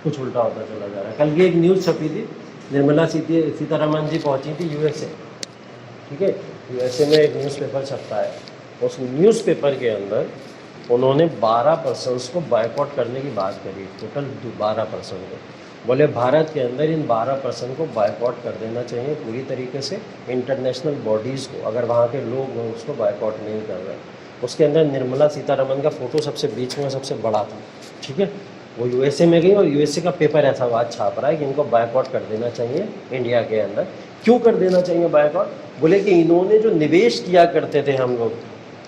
कुछ उल्टा होता चला जा रहा है। कल की एक न्यूज़ छपी थी, निर्मला सीतारमन जी पहुँची थी यूएसए। ठीक है, यूएसए में एक न्यूज़पेपर छपता है, उस न्यूज़पेपर के अंदर उन्होंने 12% को बायकॉट करने की बात करी, टोटल 12% को। बोले भारत के अंदर इन 12% को बायकॉट कर देना चाहिए पूरी तरीके से, इंटरनेशनल बॉडीज़ को, अगर वहाँ के लोग उसको बायकॉट नहीं कर रहे। उसके अंदर निर्मला सीतारमन का फ़ोटो सबसे बीच में सबसे बड़ा था। ठीक है, वो यूएसए में गई और यूएसए का पेपर ऐसा बात छाप रहा है कि इनको बायकॉट कर देना चाहिए इंडिया के अंदर। क्यों कर देना चाहिए बायकॉट? बोले कि इन्होंने जो निवेश किया करते थे हम लोग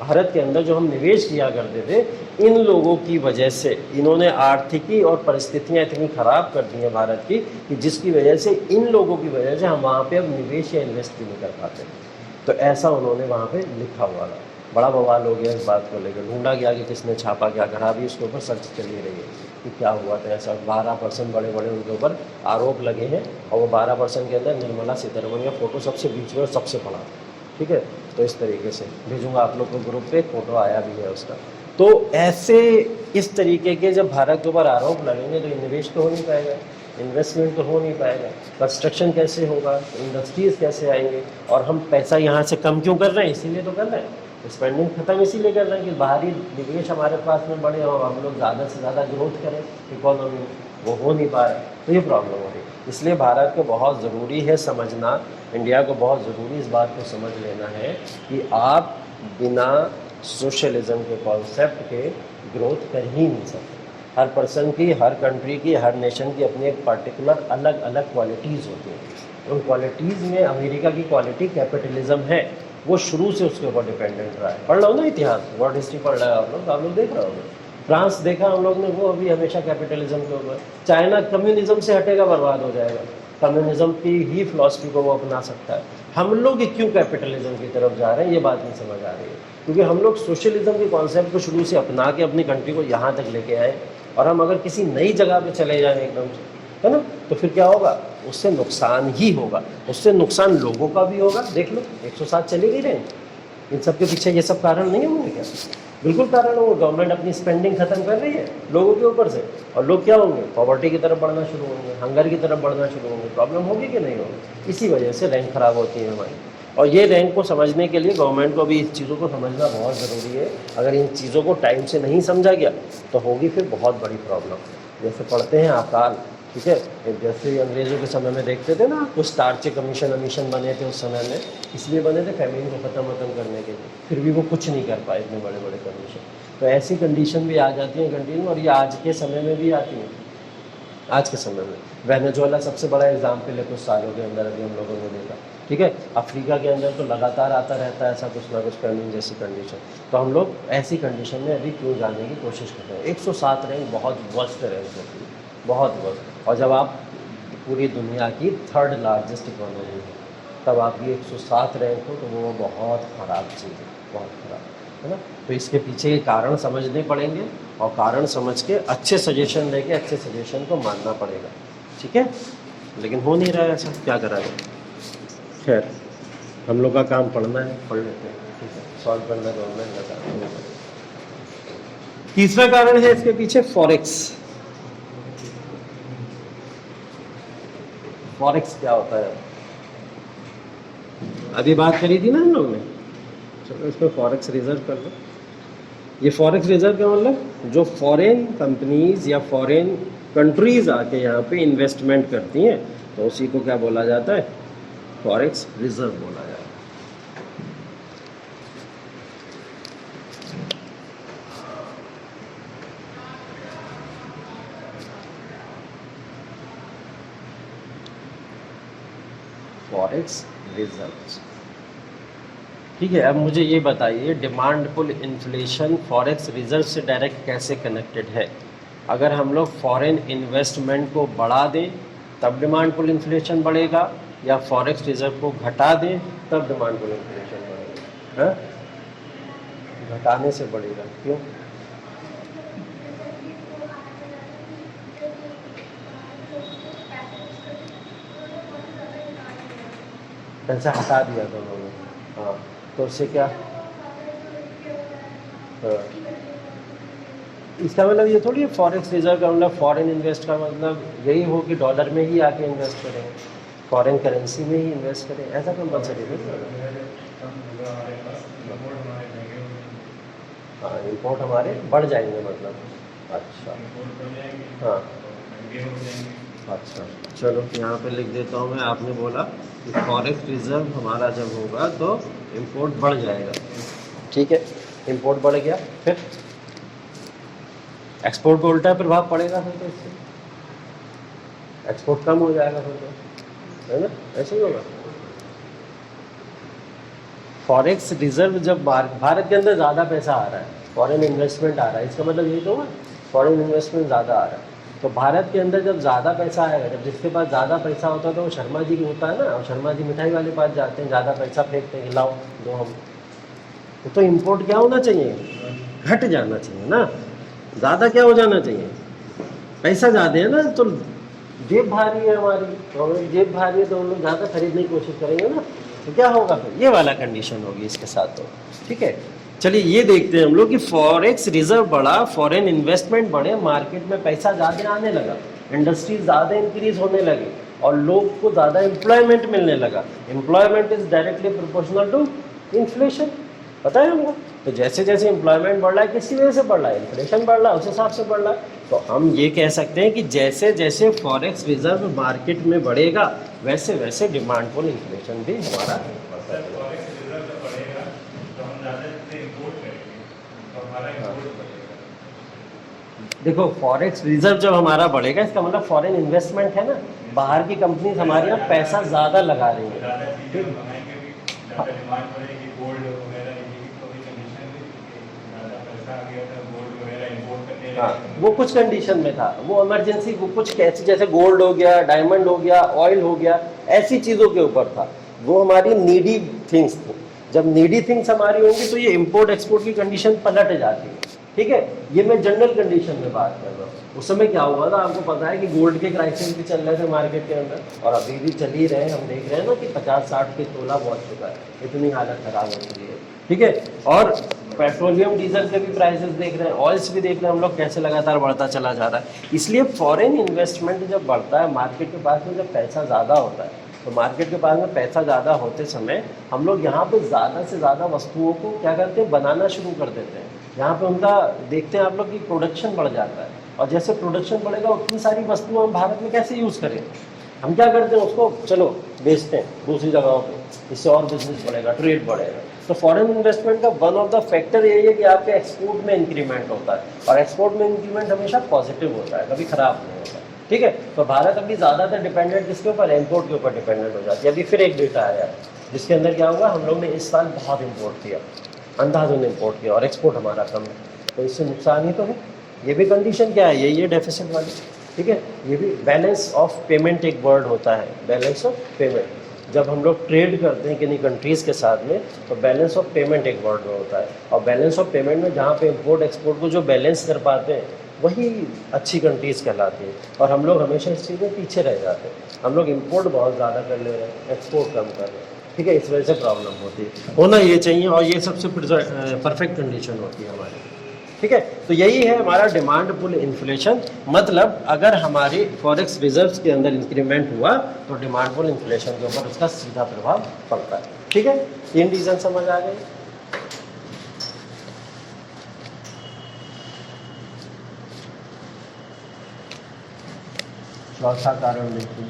भारत के अंदर, जो हम निवेश किया करते थे, इन लोगों की वजह से इन्होंने आर्थिकी और परिस्थितियां इतनी ख़राब कर दी हैं भारत की कि जिसकी वजह से इन लोगों की वजह से हम वहाँ पे अब निवेश या इन्वेस्ट भी नहीं कर पाते। तो ऐसा उन्होंने वहाँ पे लिखा हुआ था। बड़ा बवाल हो गया इस बात को लेकर, ढूंढा गया कि किसने छापा, क्या करा, भी उसके ऊपर सर्च चली रही है कि क्या हुआ था। ऐसा 12% बड़े बड़े उनके ऊपर आरोप लगे हैं, और वो 12% के अंदर निर्मला सीतारमन का फ़ोटो सबसे बीच में और सबसे बड़ा। ठीक है, तो इस तरीके से भेजूंगा आप लोग को ग्रुप पे, फ़ोटो आया भी है उसका। तो ऐसे इस तरीके के जब भारत के ऊपर आरोप लगेंगे तो निवेश तो हो नहीं पाएगा, इन्वेस्टमेंट तो हो नहीं पाएगा, कंस्ट्रक्शन कैसे होगा, इंडस्ट्रीज़ कैसे आएंगे, और हम पैसा यहाँ से कम क्यों कर रहे हैं? इसीलिए तो कर रहे हैं, स्पेंडिंग खत्म इसीलिए कर रहे हैं कि बाहरी निवेश हमारे पास में बढ़े और हम लोग ज़्यादा से ज़्यादा ग्रोथ करें इकोनॉमी में, वो हो नहीं पा रहा है, तो ये प्रॉब्लम हो रही है। इसलिए भारत को बहुत ज़रूरी है समझना, इंडिया को बहुत ज़रूरी इस बात को समझ लेना है कि आप बिना सोशलिज्म के कॉन्सेप्ट के ग्रोथ कर ही नहीं सकते। हर पर्सन की, हर कंट्री की, हर नेशन की अपनी एक पर्टिकुलर अलग अलग क्वालिटीज़ होती हैं। उन क्वालिटीज़ में अमेरिका की क्वालिटी कैपिटलिज्म है, वो शुरू से उसके ऊपर डिपेंडेंट रहा है। पढ़ लो ना इतिहास, वर्ल्ड हिस्ट्री पढ़ रहा है आप लोग देख रहे होंगे। फ्रांस देखा हम लोग ने, वो अभी हमेशा कैपिटलिज्म के ऊपर। चाइना कम्युनिज्म से हटेगा बर्बाद हो जाएगा, कम्युनिज्म की ही फिलॉसफी को वो अपना सकता है। हम लोग क्यों कैपिटलिज्म की तरफ जा रहे हैं, ये बात नहीं समझ आ रही है, क्योंकि हम लोग सोशलिज्म के कॉन्सेप्ट को शुरू से अपना के अपनी कंट्री को यहाँ तक लेके आए, और हम अगर किसी नई जगह पे चले जाएं एकदम से, है ना, तो फिर क्या होगा? उससे नुकसान ही होगा, उससे नुकसान लोगों का भी होगा। देख लो 107 चली गई रहे, इन सब के पीछे ये सब कारण नहीं होंगे क्या? बिल्कुल कारण होंगे। गवर्नमेंट अपनी स्पेंडिंग खत्म कर रही है लोगों के ऊपर से, और लोग क्या होंगे? पॉवर्टी की तरफ बढ़ना शुरू होंगे, हंगर की तरफ बढ़ना शुरू होंगे। प्रॉब्लम होगी कि नहीं होगी? इसी वजह से रैंक ख़राब होती है हमारी, और ये रैंक को समझने के लिए गवर्नमेंट को भी इस चीज़ों को समझना बहुत ज़रूरी है। अगर इन चीज़ों को टाइम से नहीं समझा गया तो होगी फिर बहुत बड़ी प्रॉब्लम। जैसे पढ़ते हैं अकाल, ठीक है, जैसे अंग्रेज़ों के समय में देखते थे ना, कुछ स्टार्चे कमीशन बने थे उस समय में, इसलिए बने थे फैमिली को ख़त्म करने के लिए, फिर भी वो कुछ नहीं कर पाए, इतने बड़े बड़े कमीशन। तो ऐसी कंडीशन भी आ जाती है कंटिन्यू, और ये आज के समय में भी आती है। आज के समय में वेनेजुएला सबसे बड़ा एग्जाम्पल है, कुछ सालों के अंदर अभी हम लोगों ने देखा। ठीक है, अफ्रीका के अंदर तो लगातार आता रहता है ऐसा कुछ ना कुछ फैमिली जैसी कंडीशन। तो हम लोग ऐसी कंडीशन में अभी क्यों जाने की कोशिश कर रहे हैं? 107 रैंक बहुत वर्स्ट रैंक होती है, बहुत वर्स्ट। और जब आप पूरी दुनिया की 3rd लार्जेस्ट इकोनॉमी है, तब आप ये 107 रैंक हो, तो वो बहुत ख़राब चीज़ है, बहुत ख़राब, है ना। तो इसके पीछे के कारण समझने पड़ेंगे, और कारण समझ के अच्छे सजेशन लेके अच्छे सजेशन को मानना पड़ेगा। ठीक है, लेकिन हो नहीं रहा है ऐसा, क्या करा जाए? खैर, हम लोग का काम पढ़ना है, पढ़ लेते हैं। ठीक है, सॉल्व करना गवर्नमेंट का काम है। तीसरा कारण है इसके पीछे फॉरेक्स। फॉरेक्स क्या होता है? अभी बात करी थी ना हम लोग ने, चलो इसमें फॉरेक्स रिजर्व कर लो। ये फॉरेक्स रिजर्व का मतलब जो फॉरेन कंपनीज या फॉरेन कंट्रीज आके यहाँ पे इन्वेस्टमेंट करती हैं, तो उसी को क्या बोला जाता है? फॉरेक्स रिजर्व बोला जाता है। Forex reserve. ठीक है, अब मुझे ये बताइए, demand pull inflation forex reserve से डायरेक्ट कैसे कनेक्टेड है? अगर हम लोग फॉरेन इन्वेस्टमेंट को बढ़ा दें तब डिमांड पुल इन्फ्लेशन बढ़ेगा, या फॉरेक्स रिजर्व को घटा दें तब डिमांड पुल इन्फ्लेशन बढ़ेगा? घटाने से बढ़ेगा। क्यों? पैसा हटा दिया था उन्होंने। हाँ, तो उससे क्या? हाँ, इसका मतलब ये थोड़ी है फॉरेक्स रिजर्व का मतलब फॉरेन इन्वेस्ट का मतलब यही हो कि डॉलर में ही आके इन्वेस्ट करें, फॉरेन करेंसी में ही इन्वेस्ट करें, ऐसा कंपल्सरी नहीं। हाँ, इंपोर्ट हमारे बढ़ जाएंगे मतलब। अच्छा, हाँ, अच्छा, चलो यहाँ पे लिख देता हूँ मैं। आपने बोला कि फॉरेक्स रिजर्व हमारा जब होगा तो इंपोर्ट बढ़ जाएगा। ठीक है, इंपोर्ट बढ़ गया, फिर एक्सपोर्ट पे उल्टा प्रभाव पड़ेगा, फिर तो इससे एक्सपोर्ट कम हो जाएगा फिर तो, है ना? ऐसे ही होगा। फॉरेक्स रिजर्व जब भारत के अंदर ज़्यादा पैसा आ रहा है, फॉरेन इन्वेस्टमेंट आ रहा है, इसका मतलब ये तो है फॉरेन इन्वेस्टमेंट ज़्यादा आ रहा है। तो भारत के अंदर जब ज़्यादा पैसा आएगा, जब जिसके पास ज़्यादा पैसा होता है तो वो शर्मा जी होता है ना, और शर्मा जी मिठाई वाले पास जाते हैं, ज़्यादा पैसा फेंकते हैं, लाओ दो हम। तो इंपोर्ट क्या होना चाहिए? घट जाना चाहिए ना, ज़्यादा क्या हो जाना चाहिए? पैसा ज़्यादा है ना, तो जेब भारी है हमारी, तो हमारी जेब भारी है तो हम लोग ज़्यादा खरीदने की कोशिश करेंगे ना, तो क्या होगा फिर? ये वाला कंडीशन होगी इसके साथ तो। ठीक है, चलिए ये देखते हैं हम लोग कि फॉरेक्स रिजर्व बढ़ा, फॉरेन इन्वेस्टमेंट बढ़े, मार्केट में पैसा ज़्यादा आने लगा, इंडस्ट्री ज़्यादा इंक्रीज होने लगी और लोग को ज़्यादा एम्प्लॉयमेंट मिलने लगा। Employment is directly proportional to inflation, पता है हमको? तो जैसे जैसे एम्प्लॉयमेंट बढ़ रहा है, किसी वजह से बढ़ रहा है, इन्फ्लेशन बढ़ रहा है, उस हिसाब से बढ़ रहा है। तो हम ये कह सकते हैं कि जैसे जैसे फॉरेक्स रिजर्व मार्केट में बढ़ेगा, वैसे वैसे डिमांड फुल इन्फ्लेशन भी हमारा। देखो, फॉरेक्स रिजर्व जब हमारा बढ़ेगा, इसका मतलब फॉरेन इन्वेस्टमेंट है ना, बाहर की कंपनी हमारे यहाँ पैसा ज़्यादा लगा रही है। ठीक, हाँ, वो कुछ कंडीशन में था, वो इमरजेंसी, वो कुछ कैसे, जैसे गोल्ड हो गया, डायमंड हो गया, ऑयल हो गया, ऐसी चीज़ों के ऊपर था। वो हमारी नीडी थिंग्स थी। जब नीडी थिंग्स हमारी होंगी तो ये इंपोर्ट एक्सपोर्ट की कंडीशन पलट जाती है। ठीक है, ये मैं जनरल कंडीशन में बात कर रहा हूँ। उस समय क्या हुआ था आपको पता है कि गोल्ड के क्राइसिस भी चल रहे थे मार्केट के अंदर, और अभी भी चल ही रहे हैं। हम देख रहे हैं ना कि 50-60 के तोला पहुँच चुका है, इतनी हालत खराब हो चुकी है। ठीक है, और पेट्रोलियम डीजल के भी प्राइसेस देख रहे हैं, ऑयल्स भी देख रहे हैं हम लोग कैसे लगातार बढ़ता चला जा रहा है। इसलिए फॉरेन इन्वेस्टमेंट जब बढ़ता है, मार्केट के पास में जब पैसा ज़्यादा होता है, तो मार्केट के पास में पैसा ज़्यादा होते समय हम लोग यहाँ पे ज़्यादा से ज़्यादा वस्तुओं को क्या करते हैं, बनाना शुरू कर देते हैं। यहाँ पे उनका देखते हैं आप लोग कि प्रोडक्शन बढ़ जाता है, और जैसे प्रोडक्शन बढ़ेगा उतनी सारी वस्तुएं हम भारत में कैसे यूज़ करें? हम क्या करते हैं, उसको चलो बेचते हैं दूसरी जगहों पे, इससे और बिजनेस बढ़ेगा, ट्रेड बढ़ेगा। तो फॉरेन इन्वेस्टमेंट का वन ऑफ द फैक्टर यही है कि आपके एक्सपोर्ट में इंक्रीमेंट होता है, और एक्सपोर्ट में इंक्रीमेंट हमेशा पॉजिटिव होता है, कभी खराब नहीं होता। ठीक है, तो भारत अभी ज़्यादातर डिपेंडेंट किसके ऊपर? इम्पोर्ट के ऊपर डिपेंडेंट हो जाती है। अभी फिर एक डेटा आया है जिसके अंदर क्या हुआ, हम लोग ने इस साल बहुत इम्पोर्ट किया, अंधाधुंध इम्पोर्ट किया, और एक्सपोर्ट हमारा कम है, तो इससे नुकसान ही तो है। ये भी कंडीशन क्या है, यही है डेफिसिट वाली। ठीक है, ये भी बैलेंस ऑफ पेमेंट एक वर्ड होता है, बैलेंस ऑफ पेमेंट। जब हम लोग ट्रेड करते हैं किन्हीं कंट्रीज़ के साथ में, तो बैलेंस ऑफ पेमेंट एक वर्ड में होता है, और बैलेंस ऑफ पेमेंट में जहाँ पे इंपोर्ट एक्सपोर्ट को जो बैलेंस कर पाते हैं वही अच्छी कंट्रीज़ कहलाती है। और हम लोग हमेशा इस चीज़ में पीछे रह जाते हैं, हम लोग इंपोर्ट बहुत ज़्यादा कर ले रहे हैं, एक्सपोर्ट कम कर रहे हैं। ठीक है, इस वजह से प्रॉब्लम होती है। होना ये चाहिए, और ये सबसे परफेक्ट कंडीशन होती है हमारी। ठीक है, तो यही है हमारा डिमांड पुल इन्फ्लेशन। मतलब अगर हमारी फॉरेक्स रिजर्व्स के अंदर इंक्रीमेंट हुआ तो डिमांड पुल इन्फ्लेशन के ऊपर उसका सीधा प्रभाव पड़ता है। ठीक है, 3 रीज़न समझ आ गए। चौथा कारण देखिए,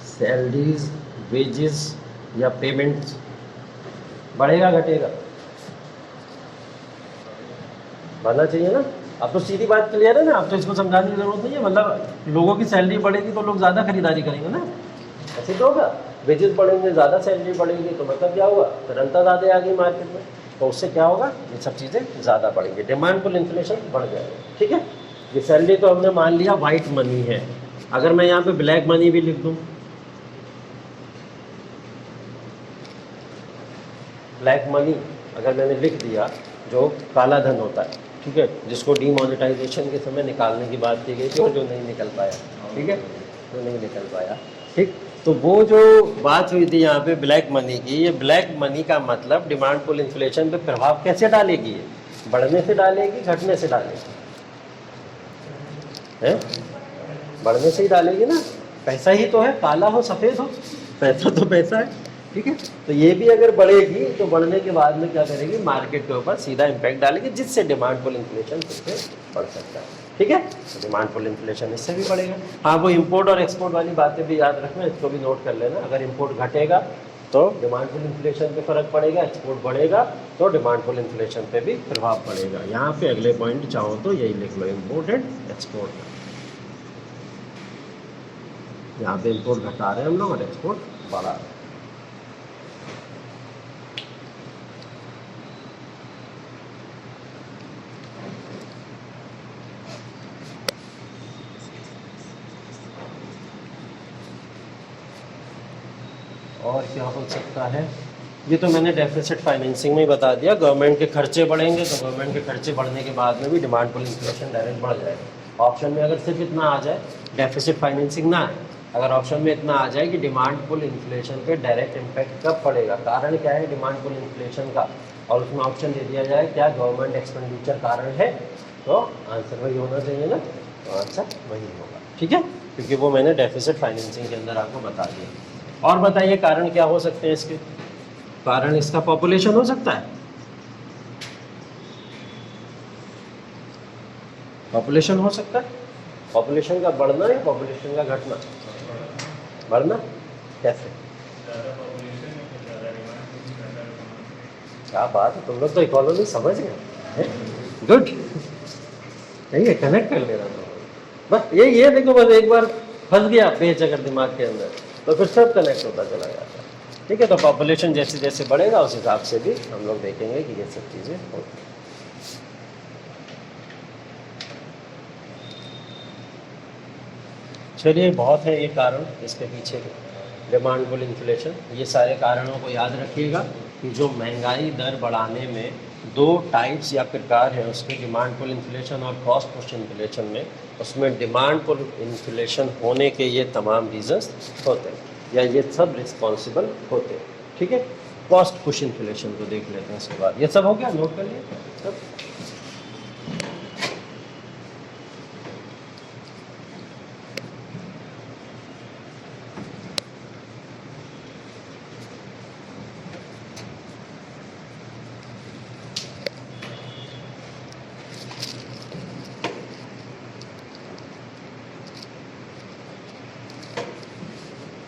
सैलरीज, वेजेस या पेमेंट्स बढ़ेगा घटेगा? बढ़ना चाहिए ना। अब तो सीधी बात क्लियर है ना, अब तो इसको समझाने की जरूरत नहीं है। मतलब लोगों की सैलरी बढ़ेगी तो लोग ज़्यादा खरीदारी करेंगे ना, ऐसे तो होगा। वेजेस बढ़ेंगे, ज़्यादा सैलरी बढ़ेगी, तो मतलब क्या हुआ, तरंता ज़्यादा आ गई मार्केट में, तो उससे क्या होगा, ये सब चीज़ें ज़्यादा बढ़ेंगी, डिमांड पुल इन्फ्लेशन बढ़ जाएगा। ठीक है, ये सैलरी तो हमने मान लिया वाइट मनी है। अगर मैं यहाँ पे ब्लैक मनी भी लिख दूँ ब्लैक मनी अगर मैंने लिख दिया, जो काला धन होता है, ठीक है, जिसको डीमोनेटाइजेशन के समय निकालने की बात की गई थी और जो नहीं निकल पाया, ठीक है, जो नहीं निकल पाया, ठीक। तो वो जो बात हुई थी यहाँ पे ब्लैक मनी की, ये ब्लैक मनी का मतलब डिमांड पुल इन्फ्लेशन पे प्रभाव कैसे डालेगी? ये बढ़ने से डालेगी, घटने से डालेगी? है, बढ़ने से ही डालेगी ना। पैसा ही तो है, काला हो सफ़ेद हो, पैसा तो पैसा है, ठीक है। तो ये भी अगर बढ़ेगी तो बढ़ने के बाद में क्या करेगी? मार्केट के ऊपर सीधा इम्पैक्ट डालेगी, जिससे डिमांड पुल इन्फ्लेशन फिर से बढ़ सकता है, ठीक है। तो डिमांड पुल इन्फ्लेशन इससे भी बढ़ेगा। हाँ, वो इंपोर्ट और एक्सपोर्ट वाली बातें भी याद रखना, इसको भी नोट कर लेना। अगर इंपोर्ट घटेगा तो डिमांड पुल इन्फ्लेशन पे फर्क पड़ेगा, एक्सपोर्ट बढ़ेगा तो डिमांड पुल इन्फ्लेशन पे भी प्रभाव पड़ेगा। यहाँ पे अगले पॉइंट चाहो तो यही लिख लो, इंपोर्ट एंड एक्सपोर्ट। यहाँ पे इंपोर्ट घटा रहे हैं हम लोग और एक्सपोर्ट बढ़ा रहे हैं। और क्या हो सकता है? ये तो मैंने डेफिसिट फाइनेंसिंग में ही बता दिया। गवर्नमेंट के खर्चे बढ़ेंगे तो गवर्नमेंट के खर्चे बढ़ने के बाद में भी डिमांड पुल इन्फ्लेशन डायरेक्ट बढ़ जाएगा। ऑप्शन में अगर सिर्फ इतना आ जाए, डेफिसिट फाइनेंसिंग ना है, अगर ऑप्शन में इतना आ जाए कि डिमांड पुल इन्फ्लेशन पे डायरेक्ट इम्पैक्ट कब पड़ेगा, कारण क्या है डिमांड पुल इन्फ्लेशन का, और उसमें ऑप्शन दे दिया जाए क्या गवर्नमेंट एक्सपेंडिचर कारण है, तो आंसर वही होना चाहिए ना, तो आंसर वही होगा, ठीक है, क्योंकि वो मैंने डेफिसिट फाइनेंसिंग के अंदर आपको बता दिया। और बताइए कारण क्या हो सकते हैं इसके? कारण इसका पॉपुलेशन हो सकता है, पॉपुलेशन हो सकता है, पॉपुलेशन का बढ़ना या पॉपुलेशन का घटना? बढ़ना। कैसे? क्या बात है, तुम लोग तो इकोनॉमी समझ गए, गुड, यही है, कनेक्ट कर लेना तो बस ये देखो, बस एक बार फंस गया पेज अगर दिमाग के अंदर तो फिर सब कनेक्ट होता चला जाता है, ठीक है। तो पॉपुलेशन जैसे जैसे बढ़ेगा उस हिसाब से भी हम लोग देखेंगे कि ये सब चीज़ें होती हैं। चलिए, बहुत है ये कारण इसके पीछे डिमांड पुल इन्फ्लेशन। ये सारे कारणों को याद रखिएगा कि जो महंगाई दर बढ़ाने में दो टाइप्स या प्रकार हैं उसके, डिमांड पुल इन्फ्लेशन और कॉस्ट पुश इन्फ्लेशन में, उसमें डिमांड पुल इन्फ्लेशन होने के ये तमाम रीजंस होते हैं या ये सब रिस्पॉन्सिबल होते हैं, ठीक है। कॉस्ट पुश इन्फ्लेशन को देख लेते हैं इसके बाद। ये सब हो गया, नोट कर लिए सब।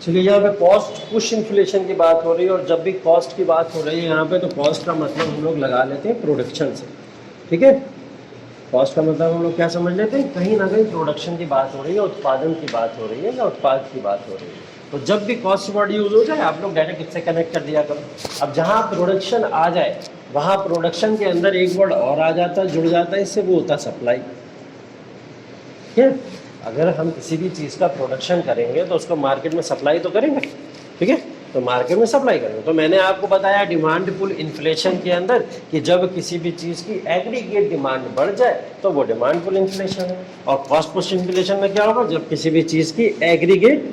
चलिए, यहाँ पे कॉस्ट पुश इन्फ्लेशन की बात हो रही है, और जब भी कॉस्ट की बात हो रही है यहाँ पे, तो कॉस्ट का मतलब हम लोग लगा लेते हैं प्रोडक्शन से, ठीक है। कॉस्ट का मतलब हम लोग क्या समझ लेते हैं, कहीं ना कहीं प्रोडक्शन की बात हो रही है, उत्पादन की बात हो रही है या उत्पाद की बात हो रही है। तो जब भी कॉस्ट वर्ड यूज हो जाए आप लोग डायरेक्ट इससे कनेक्ट कर दिया करो। अब जहाँ प्रोडक्शन आ जाए वहाँ प्रोडक्शन के अंदर एक वर्ड और आ जाता है, जुड़ जाता है इससे, वो होता है सप्लाई, ठीक है। अगर हम किसी भी चीज़ का प्रोडक्शन करेंगे तो उसको मार्केट में सप्लाई तो करेंगे, ठीक है, तो मार्केट में सप्लाई करेंगे। तो मैंने आपको बताया डिमांड पुल इन्फ्लेशन के अंदर कि जब किसी भी चीज़ की एग्रीगेट डिमांड बढ़ जाए तो वो डिमांड पुल इन्फ्लेशन है, और कॉस्ट पुश इन्फ्लेशन में क्या होगा, जब किसी भी चीज़ की एग्रीगेट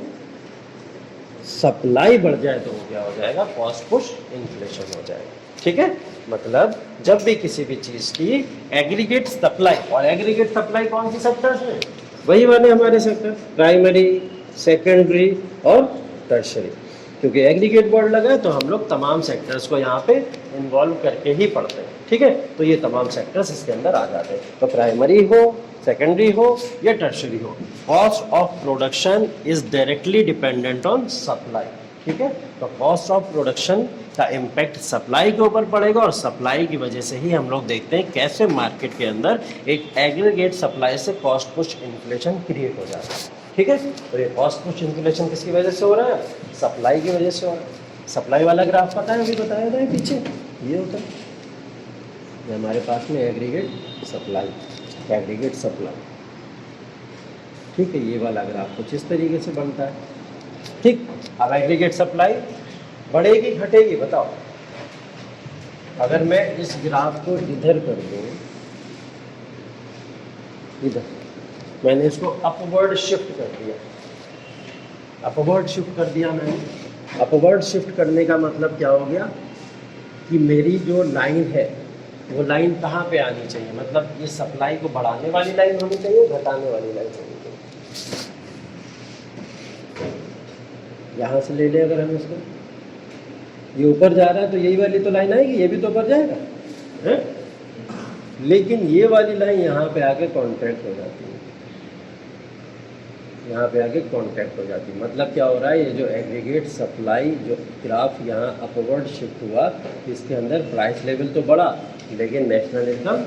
सप्लाई बढ़ जाए तो वो क्या हो जाएगा, कॉस्ट पुश इन्फ्लेशन हो जाएगा, ठीक है। मतलब जब भी किसी भी चीज़ की एग्रीगेट सप्लाई, और एग्रीगेट सप्लाई कौन सी सेक्टर्स में, वही वाले हमारे सेक्टर, प्राइमरी, सेकेंडरी और टर्शरी, क्योंकि एग्रीगेट वर्ड लगा है तो हम लोग तमाम सेक्टर्स को यहाँ पे इन्वॉल्व करके ही पढ़ते हैं, ठीक है। तो ये तमाम सेक्टर्स इसके अंदर आ जाते हैं, तो प्राइमरी हो, सेकेंडरी हो या टर्शरी हो, cost of production is directly dependent on supply, ठीक है। तो कॉस्ट ऑफ प्रोडक्शन का इम्पैक्ट सप्लाई के ऊपर पड़ेगा, और सप्लाई की वजह से ही हम लोग देखते हैं कैसे मार्केट के अंदर एक एग्रीगेट सप्लाई से कॉस्ट पुश इन्फ्लेशन क्रिएट हो जाता है, ठीक है। तो ये कॉस्ट पुश इन्फ्लेशन किसकी वजह से हो रहा है, सप्लाई की वजह से हो रहा है। सप्लाई वाला ग्राफ पता है, अभी बताया था पीछे, ये होता है, ये हमारे पास में एग्रीगेट सप्लाई, एग्रीगेट सप्लाई, ठीक है। ये वाला ग्राफ कुछ इस तरीके से बनता है, ठीक। अब एग्रीगेट सप्लाई बढ़ेगी घटेगी, बताओ, अगर मैं इस ग्राफ को इधर कर दूँ, इधर मैंने इसको अपवर्ड शिफ्ट कर दिया, अपवर्ड शिफ्ट कर दिया मैंने। अपवर्ड शिफ्ट करने का मतलब क्या हो गया कि मेरी जो लाइन है वो लाइन कहाँ पे आनी चाहिए, मतलब ये सप्लाई को बढ़ाने वाली लाइन होनी चाहिए, घटाने वाली लाइन होनी चाहिए। यहाँ से ले लें अगर हम इसको, ये ऊपर जा रहा है तो यही वाली तो लाइन आएगी, ये भी तो ऊपर जाएगा है? लेकिन ये वाली लाइन यहाँ पे आके कॉन्ट्रैक्ट हो जाती है, यहाँ पे आके कॉन्टैक्ट हो जाती है। मतलब क्या हो रहा है, ये जो एग्रीगेट सप्लाई जो ग्राफ यहाँ अपवर्ड शिफ्ट हुआ, इसके अंदर प्राइस लेवल तो बढ़ा लेकिन नेशनल इनकम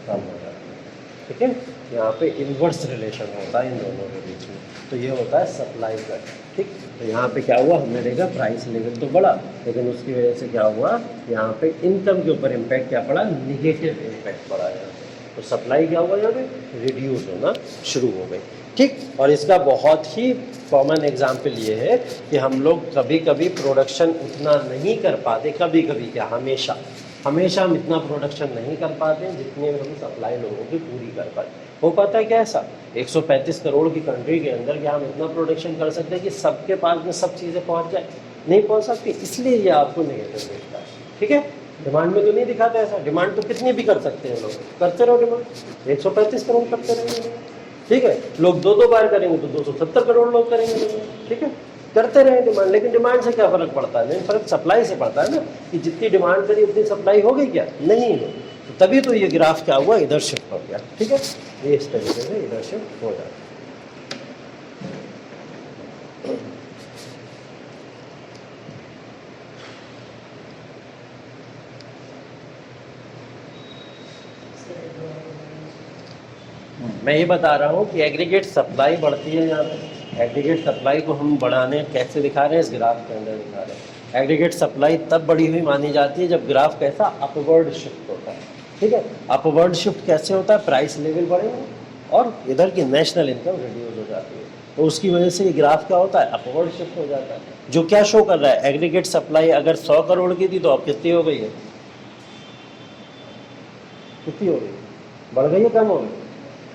कम हो जाता है। ठीक है, यहाँ पे इन्वर्स रिलेशन होता है इन दोनों के बीच में, तो ये होता है सप्लाई का। ठीक, तो यहाँ पे क्या हुआ, हमने देखा प्राइस लेवल तो बढ़ा लेकिन उसकी वजह से क्या हुआ, यहाँ पे इनकम के ऊपर इम्पैक्ट क्या पड़ा, निगेटिव इम्पैक्ट पड़ा यहाँ पे। तो सप्लाई क्या हुआ, यहाँ पे रिड्यूस होना शुरू हो गई। ठीक, और इसका बहुत ही कॉमन एग्जाम्पल ये है कि हम लोग कभी कभी प्रोडक्शन उतना नहीं कर पाते, कभी कभी क्या हमेशा हम इतना प्रोडक्शन नहीं कर पाते जितने हम सप्लाई लोगों की पूरी कर पाते। हो पाता है क्या ऐसा 135 करोड़ की कंट्री के अंदर क्या हम इतना प्रोडक्शन कर सकते हैं कि सबके पास में सब चीज़ें पहुंच जाए? नहीं पहुंच सकती, इसलिए ये आपको नेगेटिव दिखता है। ठीक है, डिमांड में तो नहीं दिखाता ऐसा, डिमांड तो कितनी भी कर सकते हैं लोग, करते रहो डिमांड, 135 करोड़ करते रहेंगे। ठीक है, लोग दो बार करेंगे तो 270 करोड़ लोग करेंगे। ठीक है, करते रहे डिमांड, लेकिन डिमांड से क्या फ़र्क पड़ता है? नहीं, फ़र्क सप्लाई से पड़ता है ना, कि जितनी डिमांड करी उतनी सप्लाई हो गई क्या? नहीं हो, तो तभी तो ये ग्राफ क्या हुआ, इधर शिफ्ट हो गया। ठीक है, ये इस तरीके से इधर शिफ्ट हो जाता है। मैं ये बता रहा हूँ कि एग्रीगेट सप्लाई बढ़ती है यहाँ पे। एग्रीगेट सप्लाई को हम बढ़ाने कैसे दिखा रहे हैं, इस ग्राफ के अंदर दिखा रहे हैं। एग्रीगेट सप्लाई तब बढ़ी हुई मानी जाती है जब ग्राफ कैसा अपवर्ड शिफ्ट होता है। ठीक है, अपवर्ड शिफ्ट कैसे होता है, प्राइस लेवल बढ़ेगा और इधर की नेशनल इनकम रिड्यूस हो जाती है, तो उसकी वजह से ये ग्राफ क्या होता है, अपवर्ड शिफ्ट हो जाता है। जो क्या शो कर रहा है, एग्रीगेट सप्लाई अगर 100 करोड़ की थी तो अब कितनी हो गई है, कितनी हो गई, बढ़ गई है, कम हो गई?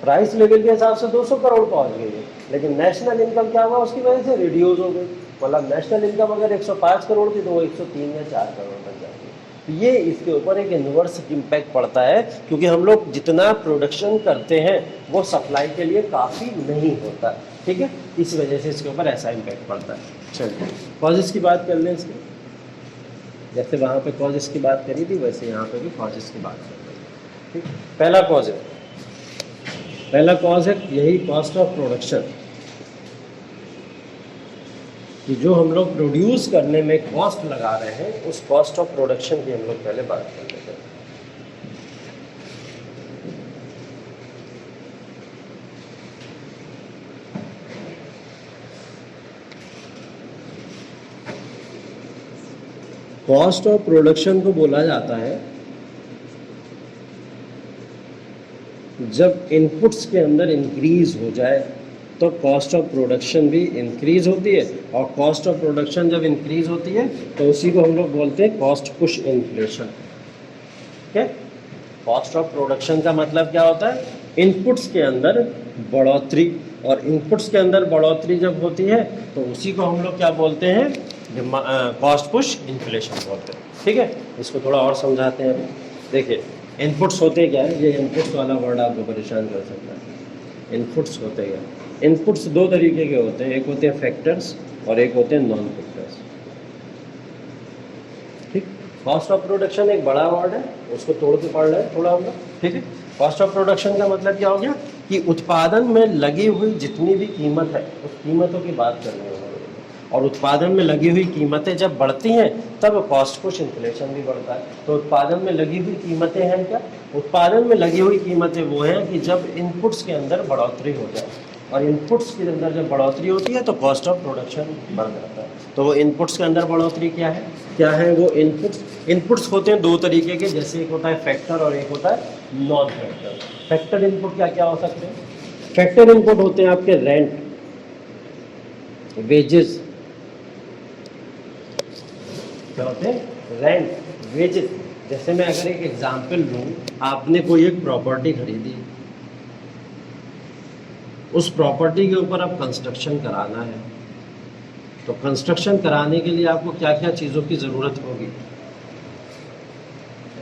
प्राइस लेवल के हिसाब से 200 करोड़ पहुंच गई है, लेकिन नेशनल इनकम क्या हुआ, उसकी वजह से रिड्यूस हो गई। मतलब नेशनल इनकम अगर 105 करोड़ थी तो वो 103 या 4 करोड़ बन जाती है। तो ये इसके ऊपर एक इन्वर्स इम्पैक्ट पड़ता है, क्योंकि हम लोग जितना प्रोडक्शन करते हैं वो सप्लाई के लिए काफ़ी नहीं होता। ठीक है, इस वजह से इसके ऊपर ऐसा इम्पैक्ट पड़ता है। चलिए कॉजेस की बात कर लें इसकी, जैसे वहाँ पे कॉजेस की बात करी थी वैसे यहाँ पे भी कॉजेस की बात कर लें। ठीक, पहला कॉज है, पहला कॉज है यही कॉस्ट ऑफ प्रोडक्शन, कि जो हम लोग प्रोड्यूस करने में कॉस्ट लगा रहे हैं उस कॉस्ट ऑफ प्रोडक्शन की हम लोग पहले बात कर लेते हैं। कॉस्ट ऑफ प्रोडक्शन को बोला जाता है जब इनपुट्स के अंदर इंक्रीज हो जाए तो कॉस्ट ऑफ प्रोडक्शन भी इंक्रीज होती है, और कॉस्ट ऑफ प्रोडक्शन जब इंक्रीज होती है तो उसी को हम लोग बोलते हैं कॉस्ट पुश इन्फ्लेशन। ठीक है, कॉस्ट ऑफ प्रोडक्शन का मतलब क्या होता है, इनपुट्स के अंदर बढ़ोतरी, और इनपुट्स के अंदर बढ़ोतरी जब होती है तो उसी को हम लोग क्या बोलते हैं, कॉस्ट पुश इन्फ्लेशन बोलते हैं। ठीक है, इसको थोड़ा और समझाते हैं। देखिए इनपुट्स होते क्या है, ये इनपुट्स वाला वर्ड आपको परेशान कर सकता है। इनपुट्स होते क्या, इनपुट्स दो तरीके के होते हैं, एक होते हैं फैक्टर्स और एक होते हैं नॉन फैक्टर्स। ठीक, कॉस्ट ऑफ प्रोडक्शन एक बड़ा वर्ड है, उसको तोड़ के पढ़ रहे हैं थोड़ा हम लोग। ठीक है, कॉस्ट ऑफ प्रोडक्शन का मतलब क्या हो गया कि उत्पादन में लगी हुई जितनी भी कीमत है उस कीमतों की बात करनी है, और उत्पादन में लगी हुई कीमतें जब बढ़ती हैं तब कॉस्ट पुश इन्फ्लेशन भी बढ़ता है। तो उत्पादन में लगी हुई कीमतें हैं क्या, उत्पादन में लगी हुई कीमतें वो हैं कि जब इनपुट्स के अंदर बढ़ोतरी हो जाए, और इनपुट्स के अंदर जब बढ़ोतरी होती है तो कॉस्ट ऑफ प्रोडक्शन बढ़ जाता है। तो वो इनपुट्स के अंदर बढ़ोतरी क्या है, क्या है वो इनपुट्स होते हैं दो तरीके के, जैसे एक होता है फैक्टर और एक होता है नॉन फैक्टर। फैक्टर इनपुट क्या क्या हो सकते हैं, फैक्टर इनपुट होते हैं आपके रेंट, वेजेस, क्या होते हैं, रेंट, वेजेस, जैसे मैं अगर एक एग्जाम्पल लूँ, आपने कोई एक प्रॉपर्टी खरीदी, उस प्रॉपर्टी के ऊपर अब कंस्ट्रक्शन कराना है, तो कंस्ट्रक्शन कराने के लिए आपको क्या क्या चीज़ों की ज़रूरत होगी।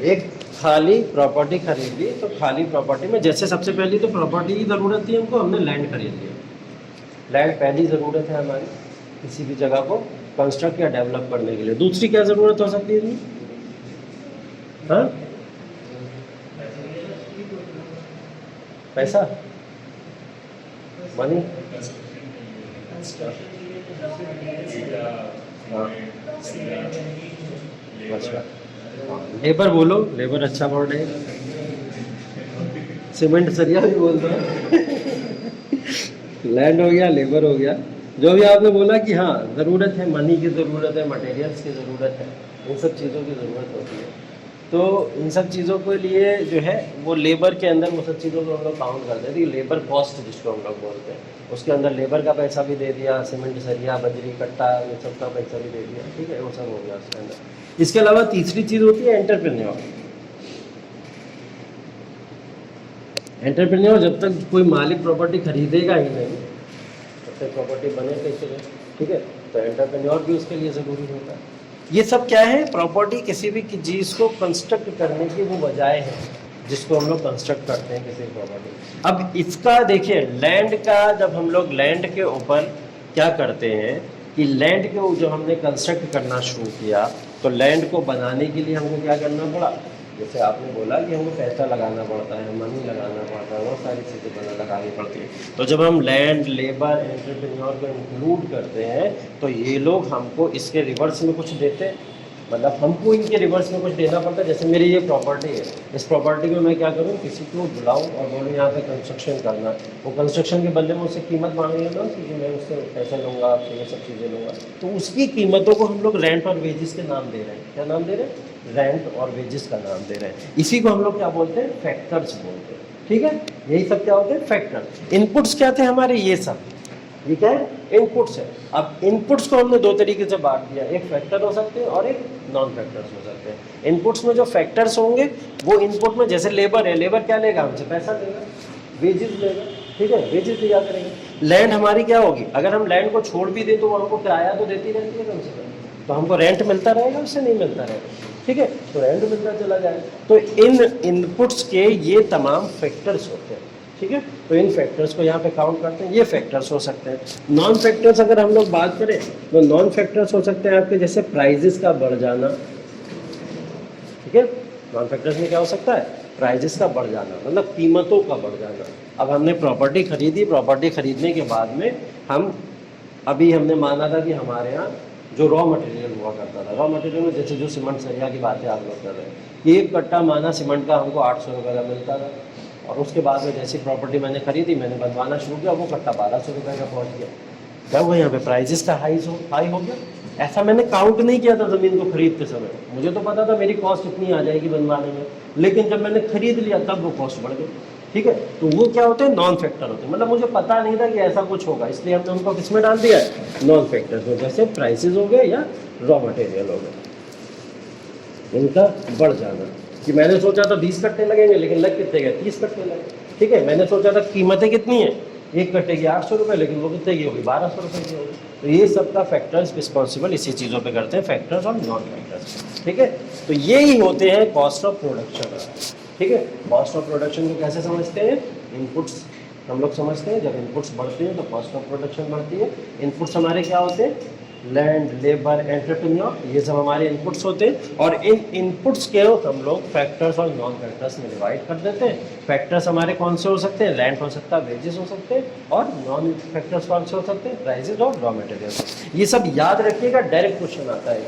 एक खाली प्रॉपर्टी खरीद ली, तो खाली प्रॉपर्टी में जैसे सबसे पहली तो प्रॉपर्टी की ज़रूरत थी हमको, हमने लैंड खरीद लिया। लैंड पहली ज़रूरत है हमारी किसी भी जगह को कंस्ट्रक्ट या डेवलप करने के लिए। दूसरी क्या ज़रूरत हो सकती है? हाँ, पैसा, मनी। हाँ, अच्छा, लेबर बोलो, लेबर अच्छा वर्ड है। सीमेंट सरिया भी बोल दो। लैंड हो गया, लेबर हो गया, जो भी आपने बोला कि हाँ ज़रूरत है, मनी की ज़रूरत है, मटेरियल्स की ज़रूरत है, इन सब चीज़ों की ज़रूरत होती है। तो इन सब चीज़ों के लिए जो है वो लेबर के अंदर वो सब चीज़ों को हम लोग काउंट करते हैं। लेबर कॉस्ट जिसको हम लोग बोलते हैं, उसके अंदर लेबर का पैसा भी दे दिया, सीमेंट सरिया बजरी कट्टा ये सब का पैसा भी दे दिया, ठीक है, वो सब हो गया उसके अंदर। इसके अलावा तीसरी चीज़ होती है एंटरप्रेन्योर। एंटरप्रेन्योर जब तक कोई मालिक प्रॉपर्टी खरीदेगा ही नहीं तब तक प्रॉपर्टी बने कैसे, ठीक है। तो एंटरप्रेन्योर भी उसके लिए ज़रूरी होता है। ये सब क्या है, प्रॉपर्टी किसी भी चीज़ को कंस्ट्रक्ट करने की वो वजह है जिसको हम लोग कंस्ट्रक्ट करते हैं किसी प्रॉपर्टी। अब इसका देखिए, लैंड का जब हम लोग लैंड के ऊपर क्या करते हैं कि लैंड के जो हमने कंस्ट्रक्ट करना शुरू किया, तो लैंड को बनाने के लिए हमको क्या करना पड़ा, जैसे आपने बोला कि हमको पैसा लगाना पड़ता है, मनी लगाना पड़ता है, बहुत सारी चीज़ें लगानी पड़ती है। तो जब हम लैंड, लेबर, एंटरप्रेन्योर को इंक्लूड करते हैं तो ये लोग हमको इसके रिवर्स में कुछ देते हैं, मतलब हमको इनके रिवर्स में कुछ देना पड़ता है। जैसे मेरी ये प्रॉपर्टी है, इस प्रॉपर्टी में मैं क्या करूँ, किसी को बुलाऊँ और बोलूँ यहाँ पे कंस्ट्रक्शन करना, वो कंस्ट्रक्शन के बदले में उससे कीमत मांग लेना कि मैं उससे पैसे लूँगा, आपसे ये सब चीज़ें लूँगा, तो उसकी कीमतों को हम लोग रेंट और वेजिस के नाम दे रहे हैं। क्या नाम दे रहे हैं? रेंट और वेजिस का नाम दे रहे हैं। इसी को हम लोग क्या बोलते हैं, फैक्टर्स बोलते हैं, ठीक है। यही सब क्या होते हैं, फैक्टर। इनपुट्स क्या थे हमारे, ये सब, ये क्या है, इनपुट्स है। अब इनपुट्स को हमने दो तरीके से बांट दिया, एक फैक्टर हो सकते हैं और एक नॉन फैक्टर्स हो सकते हैं। इनपुट्स में जो फैक्टर्स होंगे वो इनपुट में, जैसे लेबर है, लेबर क्या लेगा हमसे, पैसा लेगा, वेजेस लेगा, ठीक है, वेजेस दिया करेंगे। लैंड हमारी क्या होगी, अगर हम लैंड को छोड़ भी दें तो वो हमको किराया तो देती रहती है कम से कम, तो हमको रेंट मिलता रहेगा, उससे नहीं मिलता रहेगा, ठीक है, तो रेंट मिलता चला जाए। तो इन इनपुट्स के ये तमाम फैक्टर्स होते हैं, ठीक है। तो इन फैक्टर्स को यहाँ पे काउंट करते हैं, ये फैक्टर्स हो सकते हैं। नॉन फैक्टर्स अगर हम लोग बात करें तो नॉन फैक्टर्स हो सकते हैं आपके, जैसे प्राइजेस का बढ़ जाना, ठीक है। नॉन फैक्टर्स में क्या हो सकता है, प्राइजेस का बढ़ जाना, मतलब कीमतों का बढ़ जाना। अब हमने प्रॉपर्टी खरीदी, प्रॉपर्टी खरीदने के बाद में हम, अभी हमने माना था कि हमारे यहाँ जो रॉ मटेरियल हुआ करता था, रॉ मटेरियल में जैसे जो सीमेंट सरिया की बातें आप लोग कर रहे हैं, एक कट्टा माना सीमेंट का हमको 800 रुपये का मिलता था, और उसके बाद में जैसी प्रॉपर्टी मैंने खरीदी, मैंने बनवाना शुरू किया, वो कट्टा 1200 रुपये का पहुँच गया। क्या हुआ, यहाँ पे प्राइजेस का हाई हो गया। ऐसा मैंने काउंट नहीं किया था ज़मीन को खरीदते समय, मुझे तो पता था मेरी कॉस्ट इतनी आ जाएगी बनवाने में, लेकिन जब मैंने खरीद लिया तब वो कॉस्ट बढ़ गई, ठीक है। तो वो क्या होते हैं, नॉन फैक्टर होते हैं, मतलब मुझे पता नहीं था कि ऐसा कुछ होगा, इसलिए हमने उनको किस में डाल दिया है, नॉन फैक्टर्स में, जैसे प्राइसेस हो गए या रॉ मटेरियल हो गए, इनका बढ़ जाना। कि मैंने सोचा था 20 कट्टे लगेंगे, लेकिन लग कितने गए, 30 कट्टे लगे, ठीक है। मैंने सोचा था कीमतें कितनी है, एक कट्टे की 800 रुपये, लेकिन वो कितने की होगी, 1200 रुपये की होगी। तो ये सब का फैक्टर्स रिस्पॉन्सिबल इसी चीज़ों पे करते हैं, फैक्टर्स और नॉन फैक्टर्स, ठीक है। तो ये ही होते हैं कॉस्ट ऑफ प्रोडक्शन, ठीक है। कॉस्ट ऑफ प्रोडक्शन को कैसे समझते हैं, इनपुट्स हम लोग समझते हैं, जब इनपुट्स बढ़ते हैं तो कॉस्ट ऑफ प्रोडक्शन बढ़ती है। इनपुट्स हमारे क्या होते हैं, लैंड, लेबर, एंटरप्रेन्योर, ये सब हमारे इनपुट्स होते हैं, और इन इनपुट्स के हम लोग फैक्टर्स और नॉन फैक्टर्स में डिवाइड कर देते हैं। फैक्टर्स हमारे कौन से हो सकते हैं, लैंड हो सकता है, वेजेस हो सकते हैं, और नॉन फैक्टर्स कौन से हो सकते हैं, प्राइजेस और रॉ मटेरियल्स। ये सब याद रखिएगा, डायरेक्ट क्वेश्चन आता है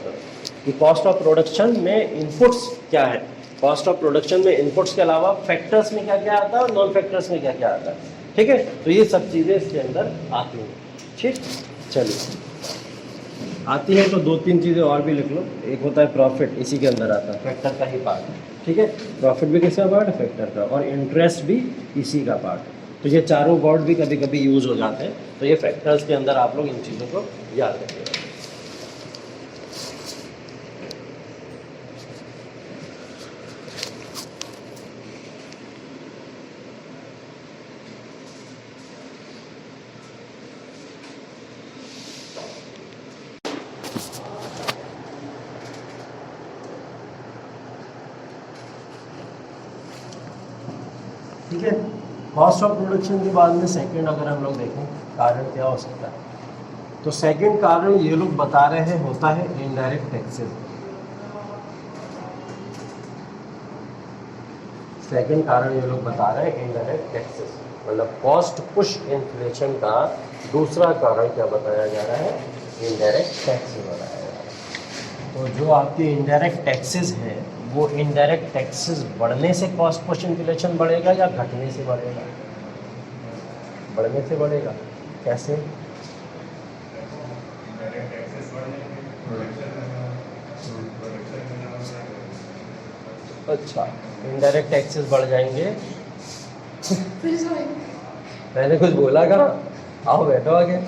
कि कॉस्ट ऑफ प्रोडक्शन में इनपुट्स क्या है, कॉस्ट ऑफ प्रोडक्शन में इनपुट्स के अलावा फैक्टर्स में क्या क्या आता है और नॉन फैक्टर्स में क्या क्या आता है, ठीक है। तो ये सब चीज़ें इसके अंदर आती हैं, ठीक। चलिए, आती है तो दो तीन चीज़ें और भी लिख लो। एक होता है प्रॉफिट, इसी के अंदर आता है, फैक्टर का ही पार्ट, ठीक है। प्रॉफिट भी किसका पार्ट है, फैक्टर का, और इंटरेस्ट भी इसी का पार्ट है। तो ये चारों वर्ड भी कभी कभी यूज़ हो जाते हैं, तो ये फैक्टर्स के अंदर आप लोग इन चीज़ों को याद रखिएगा। ठीक है। कॉस्ट ऑफ प्रोडक्शन के बाद में सेकंड अगर हम लोग देखें कारण क्या हो सकता है, तो सेकंड कारण ये लोग बता रहे हैं होता है इनडायरेक्ट टैक्सेस। सेकंड कारण ये लोग बता रहे हैं इनडायरेक्ट टैक्सेस, मतलब कॉस्ट पुश इन्फ्लेशन का दूसरा कारण क्या बताया जा रहा है, इनडायरेक्ट टैक्सेस बताया जा रहा है। तो जो आपके इनडायरेक्ट टैक्सेस हैं वो इनडायरेक्ट टैक्सेस बढ़ने से कॉस्ट पुश इन्फ्लेशन बढ़ेगा या घटने से बढ़ेगा, बढ़ने से बढ़ेगा। कैसे? अच्छा, इनडायरेक्ट टैक्सेस बढ़ जाएंगे। मैंने कुछ बोला कहाँ, आओ बैठो आगे।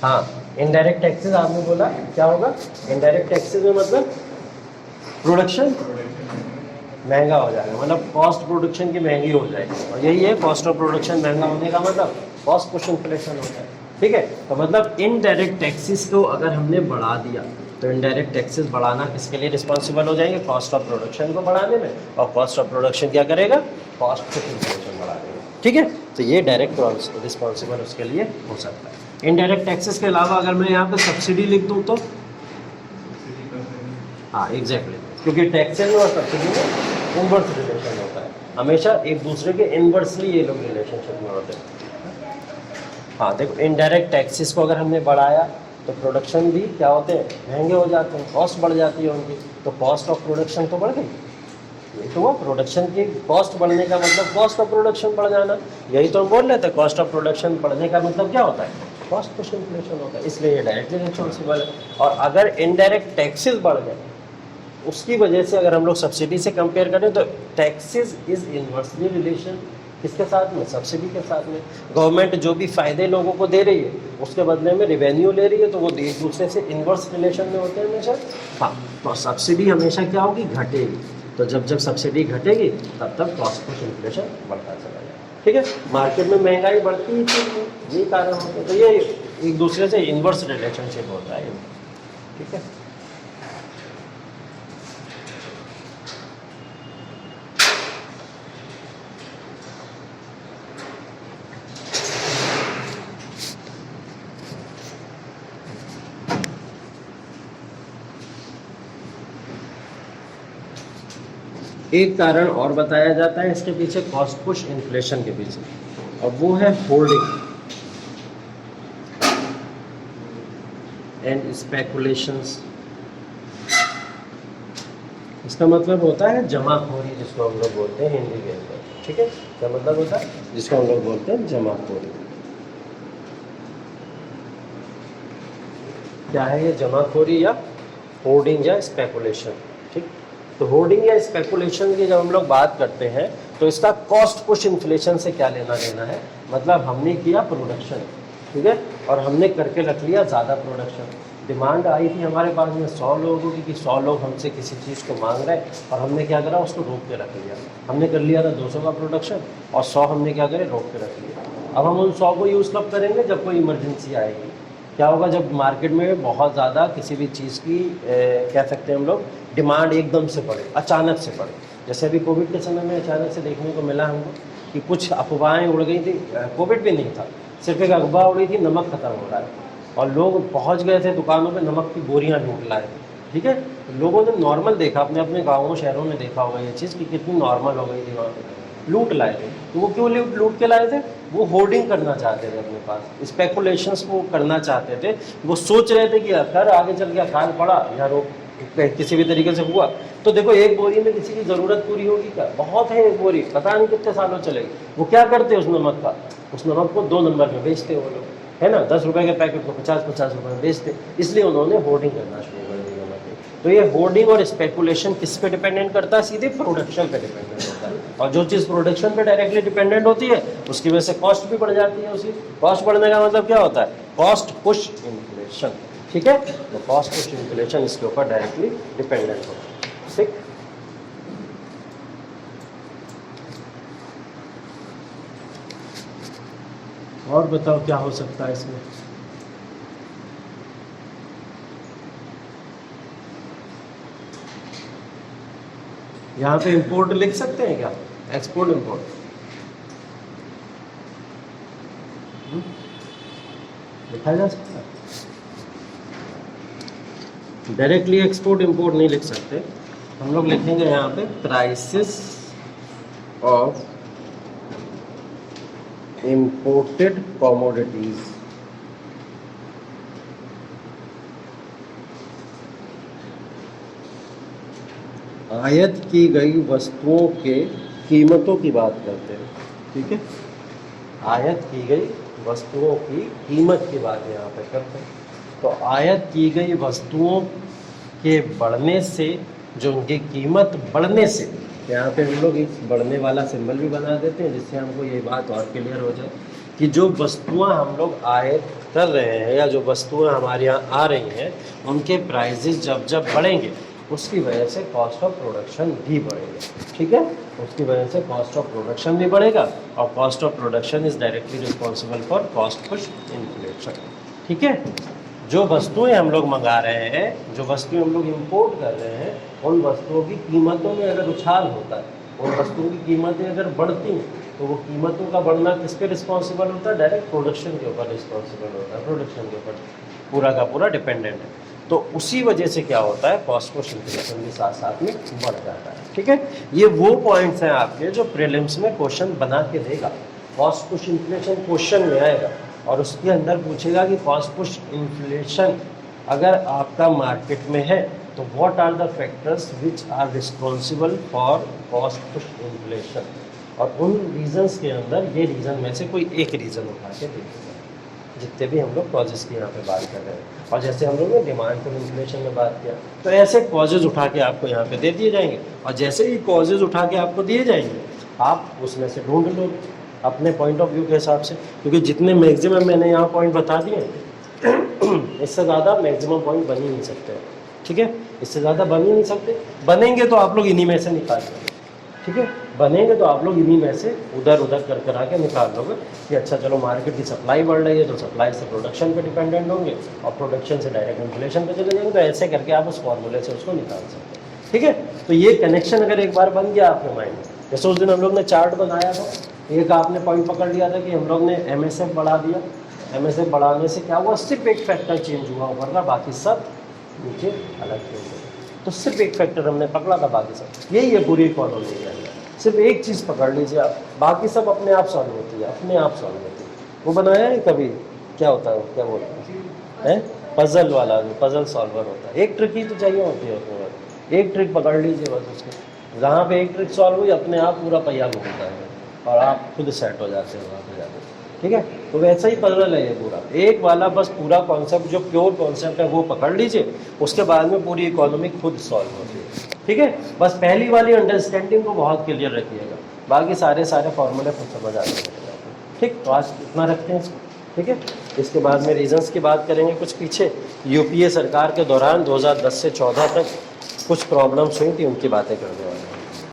हाँ, इनडायरेक्ट टैक्सेस आपने बोला क्या होगा, इनडायरेक्ट टैक्सेस में मतलब प्रोडक्शन महंगा हो जाएगा, मतलब कॉस्ट प्रोडक्शन की महंगी हो जाएगी, और यही है कॉस्ट ऑफ प्रोडक्शन महंगा होने का मतलब कॉस्ट पुश इन्फ्लेशन होता है। ठीक है, तो मतलब इनडायरेक्ट टैक्सेस को अगर हमने बढ़ा दिया तो इनडायरेक्ट टैक्सेस बढ़ाना किसके लिए रिस्पॉन्सिबल हो जाएंगे, कॉस्ट ऑफ प्रोडक्शन को बढ़ाने में, और कॉस्ट ऑफ प्रोडक्शन क्या करेगा, कॉस्ट पुश इन्फ्लेशन बढ़ाने में। ठीक है, तो ये डायरेक्ट रिस्पॉन्सिबल उसके लिए हो सकता है। इनडायरेक्ट टैक्सेस के अलावा अगर मैं यहाँ पे सब्सिडी लिख दूँ तो, हाँ एग्जैक्टली, क्योंकि टैक्सेस और सब्सिडी में इनवर्स रिलेशन होता है, हमेशा एक दूसरे के इनवर्सली ये लोग रिलेशनशिप में होते हैं। हाँ देखो, इनडायरेक्ट टैक्सेस को अगर हमने बढ़ाया तो प्रोडक्शन भी क्या होते हैं, महंगे हो जाते हैं, कॉस्ट बढ़ जाती है उनकी, तो कॉस्ट ऑफ प्रोडक्शन तो बढ़ गई। यही तो हुआ, प्रोडक्शन की कॉस्ट बढ़ने का मतलब कॉस्ट ऑफ प्रोडक्शन बढ़ जाना, यही तो हम बोल रहे थे, कॉस्ट ऑफ प्रोडक्शन बढ़ने का मतलब क्या होता है, कॉस्ट पुश इन्फ्लेशन होता है, इसलिए ये डायरेक्टली रिस्पॉन्सिबल है। और अगर इनडायरेक्ट टैक्सेस बढ़ गए उसकी वजह से, अगर हम लोग सब्सिडी से कंपेयर करें तो टैक्सेस इज इन्वर्सली रिलेशन किसके साथ में, सब्सिडी के साथ में। गवर्नमेंट जो भी फायदे लोगों को दे रही है उसके बदले में रेवेन्यू ले रही है, तो वो एक दूसरे से इन्वर्स रिलेशन में होते हैं हमेशा। हाँ, तो सब्सिडी हमेशा क्या होगी, घटेगी, तो जब जब सब्सिडी घटेगी तब तब कॉस्ट पुश इन्फ्लेशन बढ़ता चला जाएगा। ठीक है, मार्केट में महंगाई बढ़ती ही थी, यही कारण होते हैं, तो ये एक दूसरे से इन्वर्स रिलेशनशिप होता है। ठीक है, एक कारण और बताया जाता है इसके पीछे, कॉस्ट पुश इन्फ्लेशन के पीछे, और वो है होर्डिंग एंड स्पेकुलेशंस। इसका मतलब होता है जमाखोरी, जिसको हम लोग बोलते हैं हिंदी के अंदर। ठीक है, क्या मतलब होता है, जिसको हम लोग बोलते हैं जमाखोरी। क्या है ये जमाखोरी, या होर्डिंग या स्पेकुलेशन। ठीक, तो होर्डिंग या स्पेकुलेशन की जब हम लोग बात करते हैं तो इसका कॉस्ट पुश इन्फ्लेशन से क्या लेना देना है, मतलब हमने किया प्रोडक्शन, ठीक है, और हमने करके रख लिया ज़्यादा प्रोडक्शन, डिमांड आई थी हमारे पास में 100 लोगों की, कि 100 लोग हमसे किसी चीज़ को मांग रहे हैं, और हमने क्या करा, उसको रोक के रख लिया। हमने कर लिया था 200 का प्रोडक्शन, और 100 हमने क्या करे, रोक के रख लिया। अब हम उन 100 को यूज़ कब करेंगे, जब कोई इमरजेंसी आएगी। क्या होगा, जब मार्केट में बहुत ज़्यादा किसी भी चीज़ की कह सकते हैं हम लोग डिमांड एकदम से बढ़े, अचानक से बढ़े, जैसे अभी कोविड के समय में अचानक से देखने को मिला हमको कि कुछ अफवाहें उड़ गई थी, कोविड भी नहीं था, सिर्फ एक अफवाह उड़ी थी नमक खत्म हो रहा है, और लोग पहुंच गए थे दुकानों पे नमक की बोरियां ढूंढ लाए थे। ठीक है, तो लोगों ने नॉर्मल देखा, अपने अपने गाँवों शहरों में देखा होगा ये चीज़ कि कितनी नॉर्मल हो गई थी, वहाँ पर लूट लाए थे। तो वो क्यों लूट के लाए थे, वो होर्डिंग करना चाहते थे अपने पास, स्पेकुलेशंस को करना चाहते थे, वो सोच रहे थे कि अगर आगे चल के अकाल पड़ा या रोग किसी भी तरीके से हुआ तो देखो एक बोरी में किसी की ज़रूरत पूरी होगी क्या, बहुत है एक बोरी, पता नहीं कितने सालों चलेगी। वो क्या करते उस नमक का, उस नमक को 2 नंबर में बेचते वो लोग, है ना, 10 रुपए के पैकेट को 50-50 रुपए में बेचते, इसलिए उन्होंने होर्डिंग करना शुरू कर दी नमक की। तो ये होर्डिंग और स्पेकुलेशन किस पे डिपेंडेंट करता है, सीधे प्रोडक्शन पे डिपेंडेंट होता है, और जो चीज़ प्रोडक्शन पे डायरेक्टली डिपेंडेंट होती है उसकी वजह से कॉस्ट भी बढ़ जाती है। उसी कॉस्ट बढ़ने का मतलब क्या होता है, कॉस्ट पुश इन्फ्लेशन। ठीक है, तो कॉस्ट पुश इन्फ्लेशन इसके ऊपर डायरेक्टली डिपेंडेंट होता है। ठीक, और बताओ क्या हो सकता है इसमें। यहाँ पे इंपोर्ट लिख सकते हैं क्या, एक्सपोर्ट इंपोर्ट? लिखा जा सकता है? डायरेक्टली एक्सपोर्ट इंपोर्ट नहीं लिख सकते, हम लोग लिखेंगे यहाँ पे प्राइसेस ऑफ इंपोर्टेड कमोडिटीज। आयात की गई वस्तुओं के कीमतों की बात करते हैं, ठीक है। आयात की गई वस्तुओं की कीमत की बात यहाँ पे करते हैं। तो आयात की गई वस्तुओं के बढ़ने से, जो उनकी कीमत बढ़ने से, यहाँ पे हम लोग एक बढ़ने वाला सिंबल भी बना देते हैं जिससे हमको ये बात और क्लियर हो जाए कि जो वस्तुएं हम लोग आयात कर रहे हैं या जो वस्तुएं हमारे यहाँ आ रही हैं उनके प्राइजेस जब जब बढ़ेंगे उसकी वजह से कॉस्ट ऑफ प्रोडक्शन भी बढ़ेगा, ठीक है। उसकी वजह से कॉस्ट ऑफ प्रोडक्शन भी बढ़ेगा और cost of production is directly responsible for cost push inflation, ठीक है। जो वस्तुएं हम लोग मंगा रहे हैं, जो वस्तुएं हम लोग इंपोर्ट कर रहे हैं, उन वस्तुओं की कीमतों में अगर उछाल होता है, उन वस्तुओं की कीमतें अगर बढ़ती हैं तो वो कीमतों का बढ़ना किस पे रिस्पॉन्सिबल होता है, डायरेक्ट प्रोडक्शन के ऊपर रिस्पॉन्सिबल होता है, प्रोडक्शन के ऊपर पूरा का पूरा डिपेंडेंट है। तो उसी वजह से क्या होता है, कॉस्ट पुश इन्फ्लेशन के साथ साथ में बढ़ जाता है, ठीक है। ये वो पॉइंट्स हैं आपके जो प्रीलिम्स में क्वेश्चन बना के देगा। कॉस्ट पुश इन्फ्लेशन क्वेश्चन में आएगा और उसके अंदर पूछेगा कि कॉस्ट पुश इन्फ्लेशन अगर आपका मार्केट में है तो what are the factors which are responsible for cost push inflation, और उन रीजंस के अंदर ये रीज़न में से कोई एक रीज़न उठा के देखेगा, जितने भी हम लोग कॉजेज़ की यहाँ पे बात कर रहे हैं। और जैसे हम लोग ने डिमांड पुल इन्फ्लेशन में बात किया तो ऐसे कॉजेज़ उठा के आपको यहाँ पे दे दिए जाएंगे, और जैसे ही कॉजेज़ उठा के आपको दिए जाएंगे आप उसमें से ढूंढ लो अपने पॉइंट ऑफ व्यू के हिसाब से, क्योंकि जितने मैक्सिमम मैंने यहाँ पॉइंट बता दिए इससे ज़्यादा मैक्सिमम पॉइंट बन ही नहीं सकते, ठीक है। इससे ज़्यादा बन ही नहीं सकते, बनेंगे तो आप लोग इन्हीं में से निकाल लोगे, ठीक है। बनेंगे तो आप लोग इन्हीं में से उधर उधर कर कर आके निकाल लोगे कि अच्छा चलो मार्केट की सप्लाई बढ़ रही है तो सप्लाई से प्रोडक्शन पे डिपेंडेंट होंगे और प्रोडक्शन से डायरेक्ट इन्फ्लेशन पे चले जाएंगे, तो ऐसे करके आप उस फॉर्मूले से उसको निकाल सकते हैं, ठीक है। तो ये कनेक्शन अगर एक बार बन गया आपके माइंड में, जैसे उस दिन हम लोग ने चार्ट बनाया था, एक आपने पॉइंट पकड़ लिया था कि हम लोग ने MSF बढ़ा दिया, MSF बढ़ाने से क्या हुआ, सिर्फ एक फैक्टर चेंज हुआ ऊपर का, बाकी सब नीचे अलग चेंज हुआ। तो सिर्फ एक फैक्टर हमने पकड़ा था, बाकी सब यही है पूरी इकोनॉमी के अंदर, सिर्फ एक चीज़ पकड़ लीजिए आप, बाकी सब अपने आप सॉल्व होती है, अपने आप सॉल्व होती है। वो बनाया है कभी, क्या होता है, क्या बोलते हैं, पजल वाला, जो पजल सॉल्वर होता है, एक ट्रिक ही तो चाहिए होती है उसमें, बस एक ट्रिक पकड़ लीजिए बस उसको, जहाँ पे एक ट्रिक सॉल्व हुई अपने आप पूरा पहिया घूमता है और आप खुद सेट हो जाते हैं वहाँ पे जाके, ठीक है। तो वैसा ही पजल है ये पूरा, एक वाला बस पूरा कॉन्सेप्ट जो प्योर कॉन्सेप्ट है वो पकड़ लीजिए, उसके बाद में पूरी इकोनॉमी खुद सॉल्व होती है, ठीक है। बस पहली वाली अंडरस्टैंडिंग को बहुत क्लियर रखिएगा, बाकी सारे फॉर्मूले खुद समझ आ जाएंगे, ठीक। तो आज इतना रखते हैं इसको, ठीक है। इसके बाद में रीजंस की बात करेंगे कुछ पीछे, यूपीए सरकार के दौरान 2010 से 14 तक कुछ प्रॉब्लम्स हुई थी, उनकी बातें करने वाले हैं।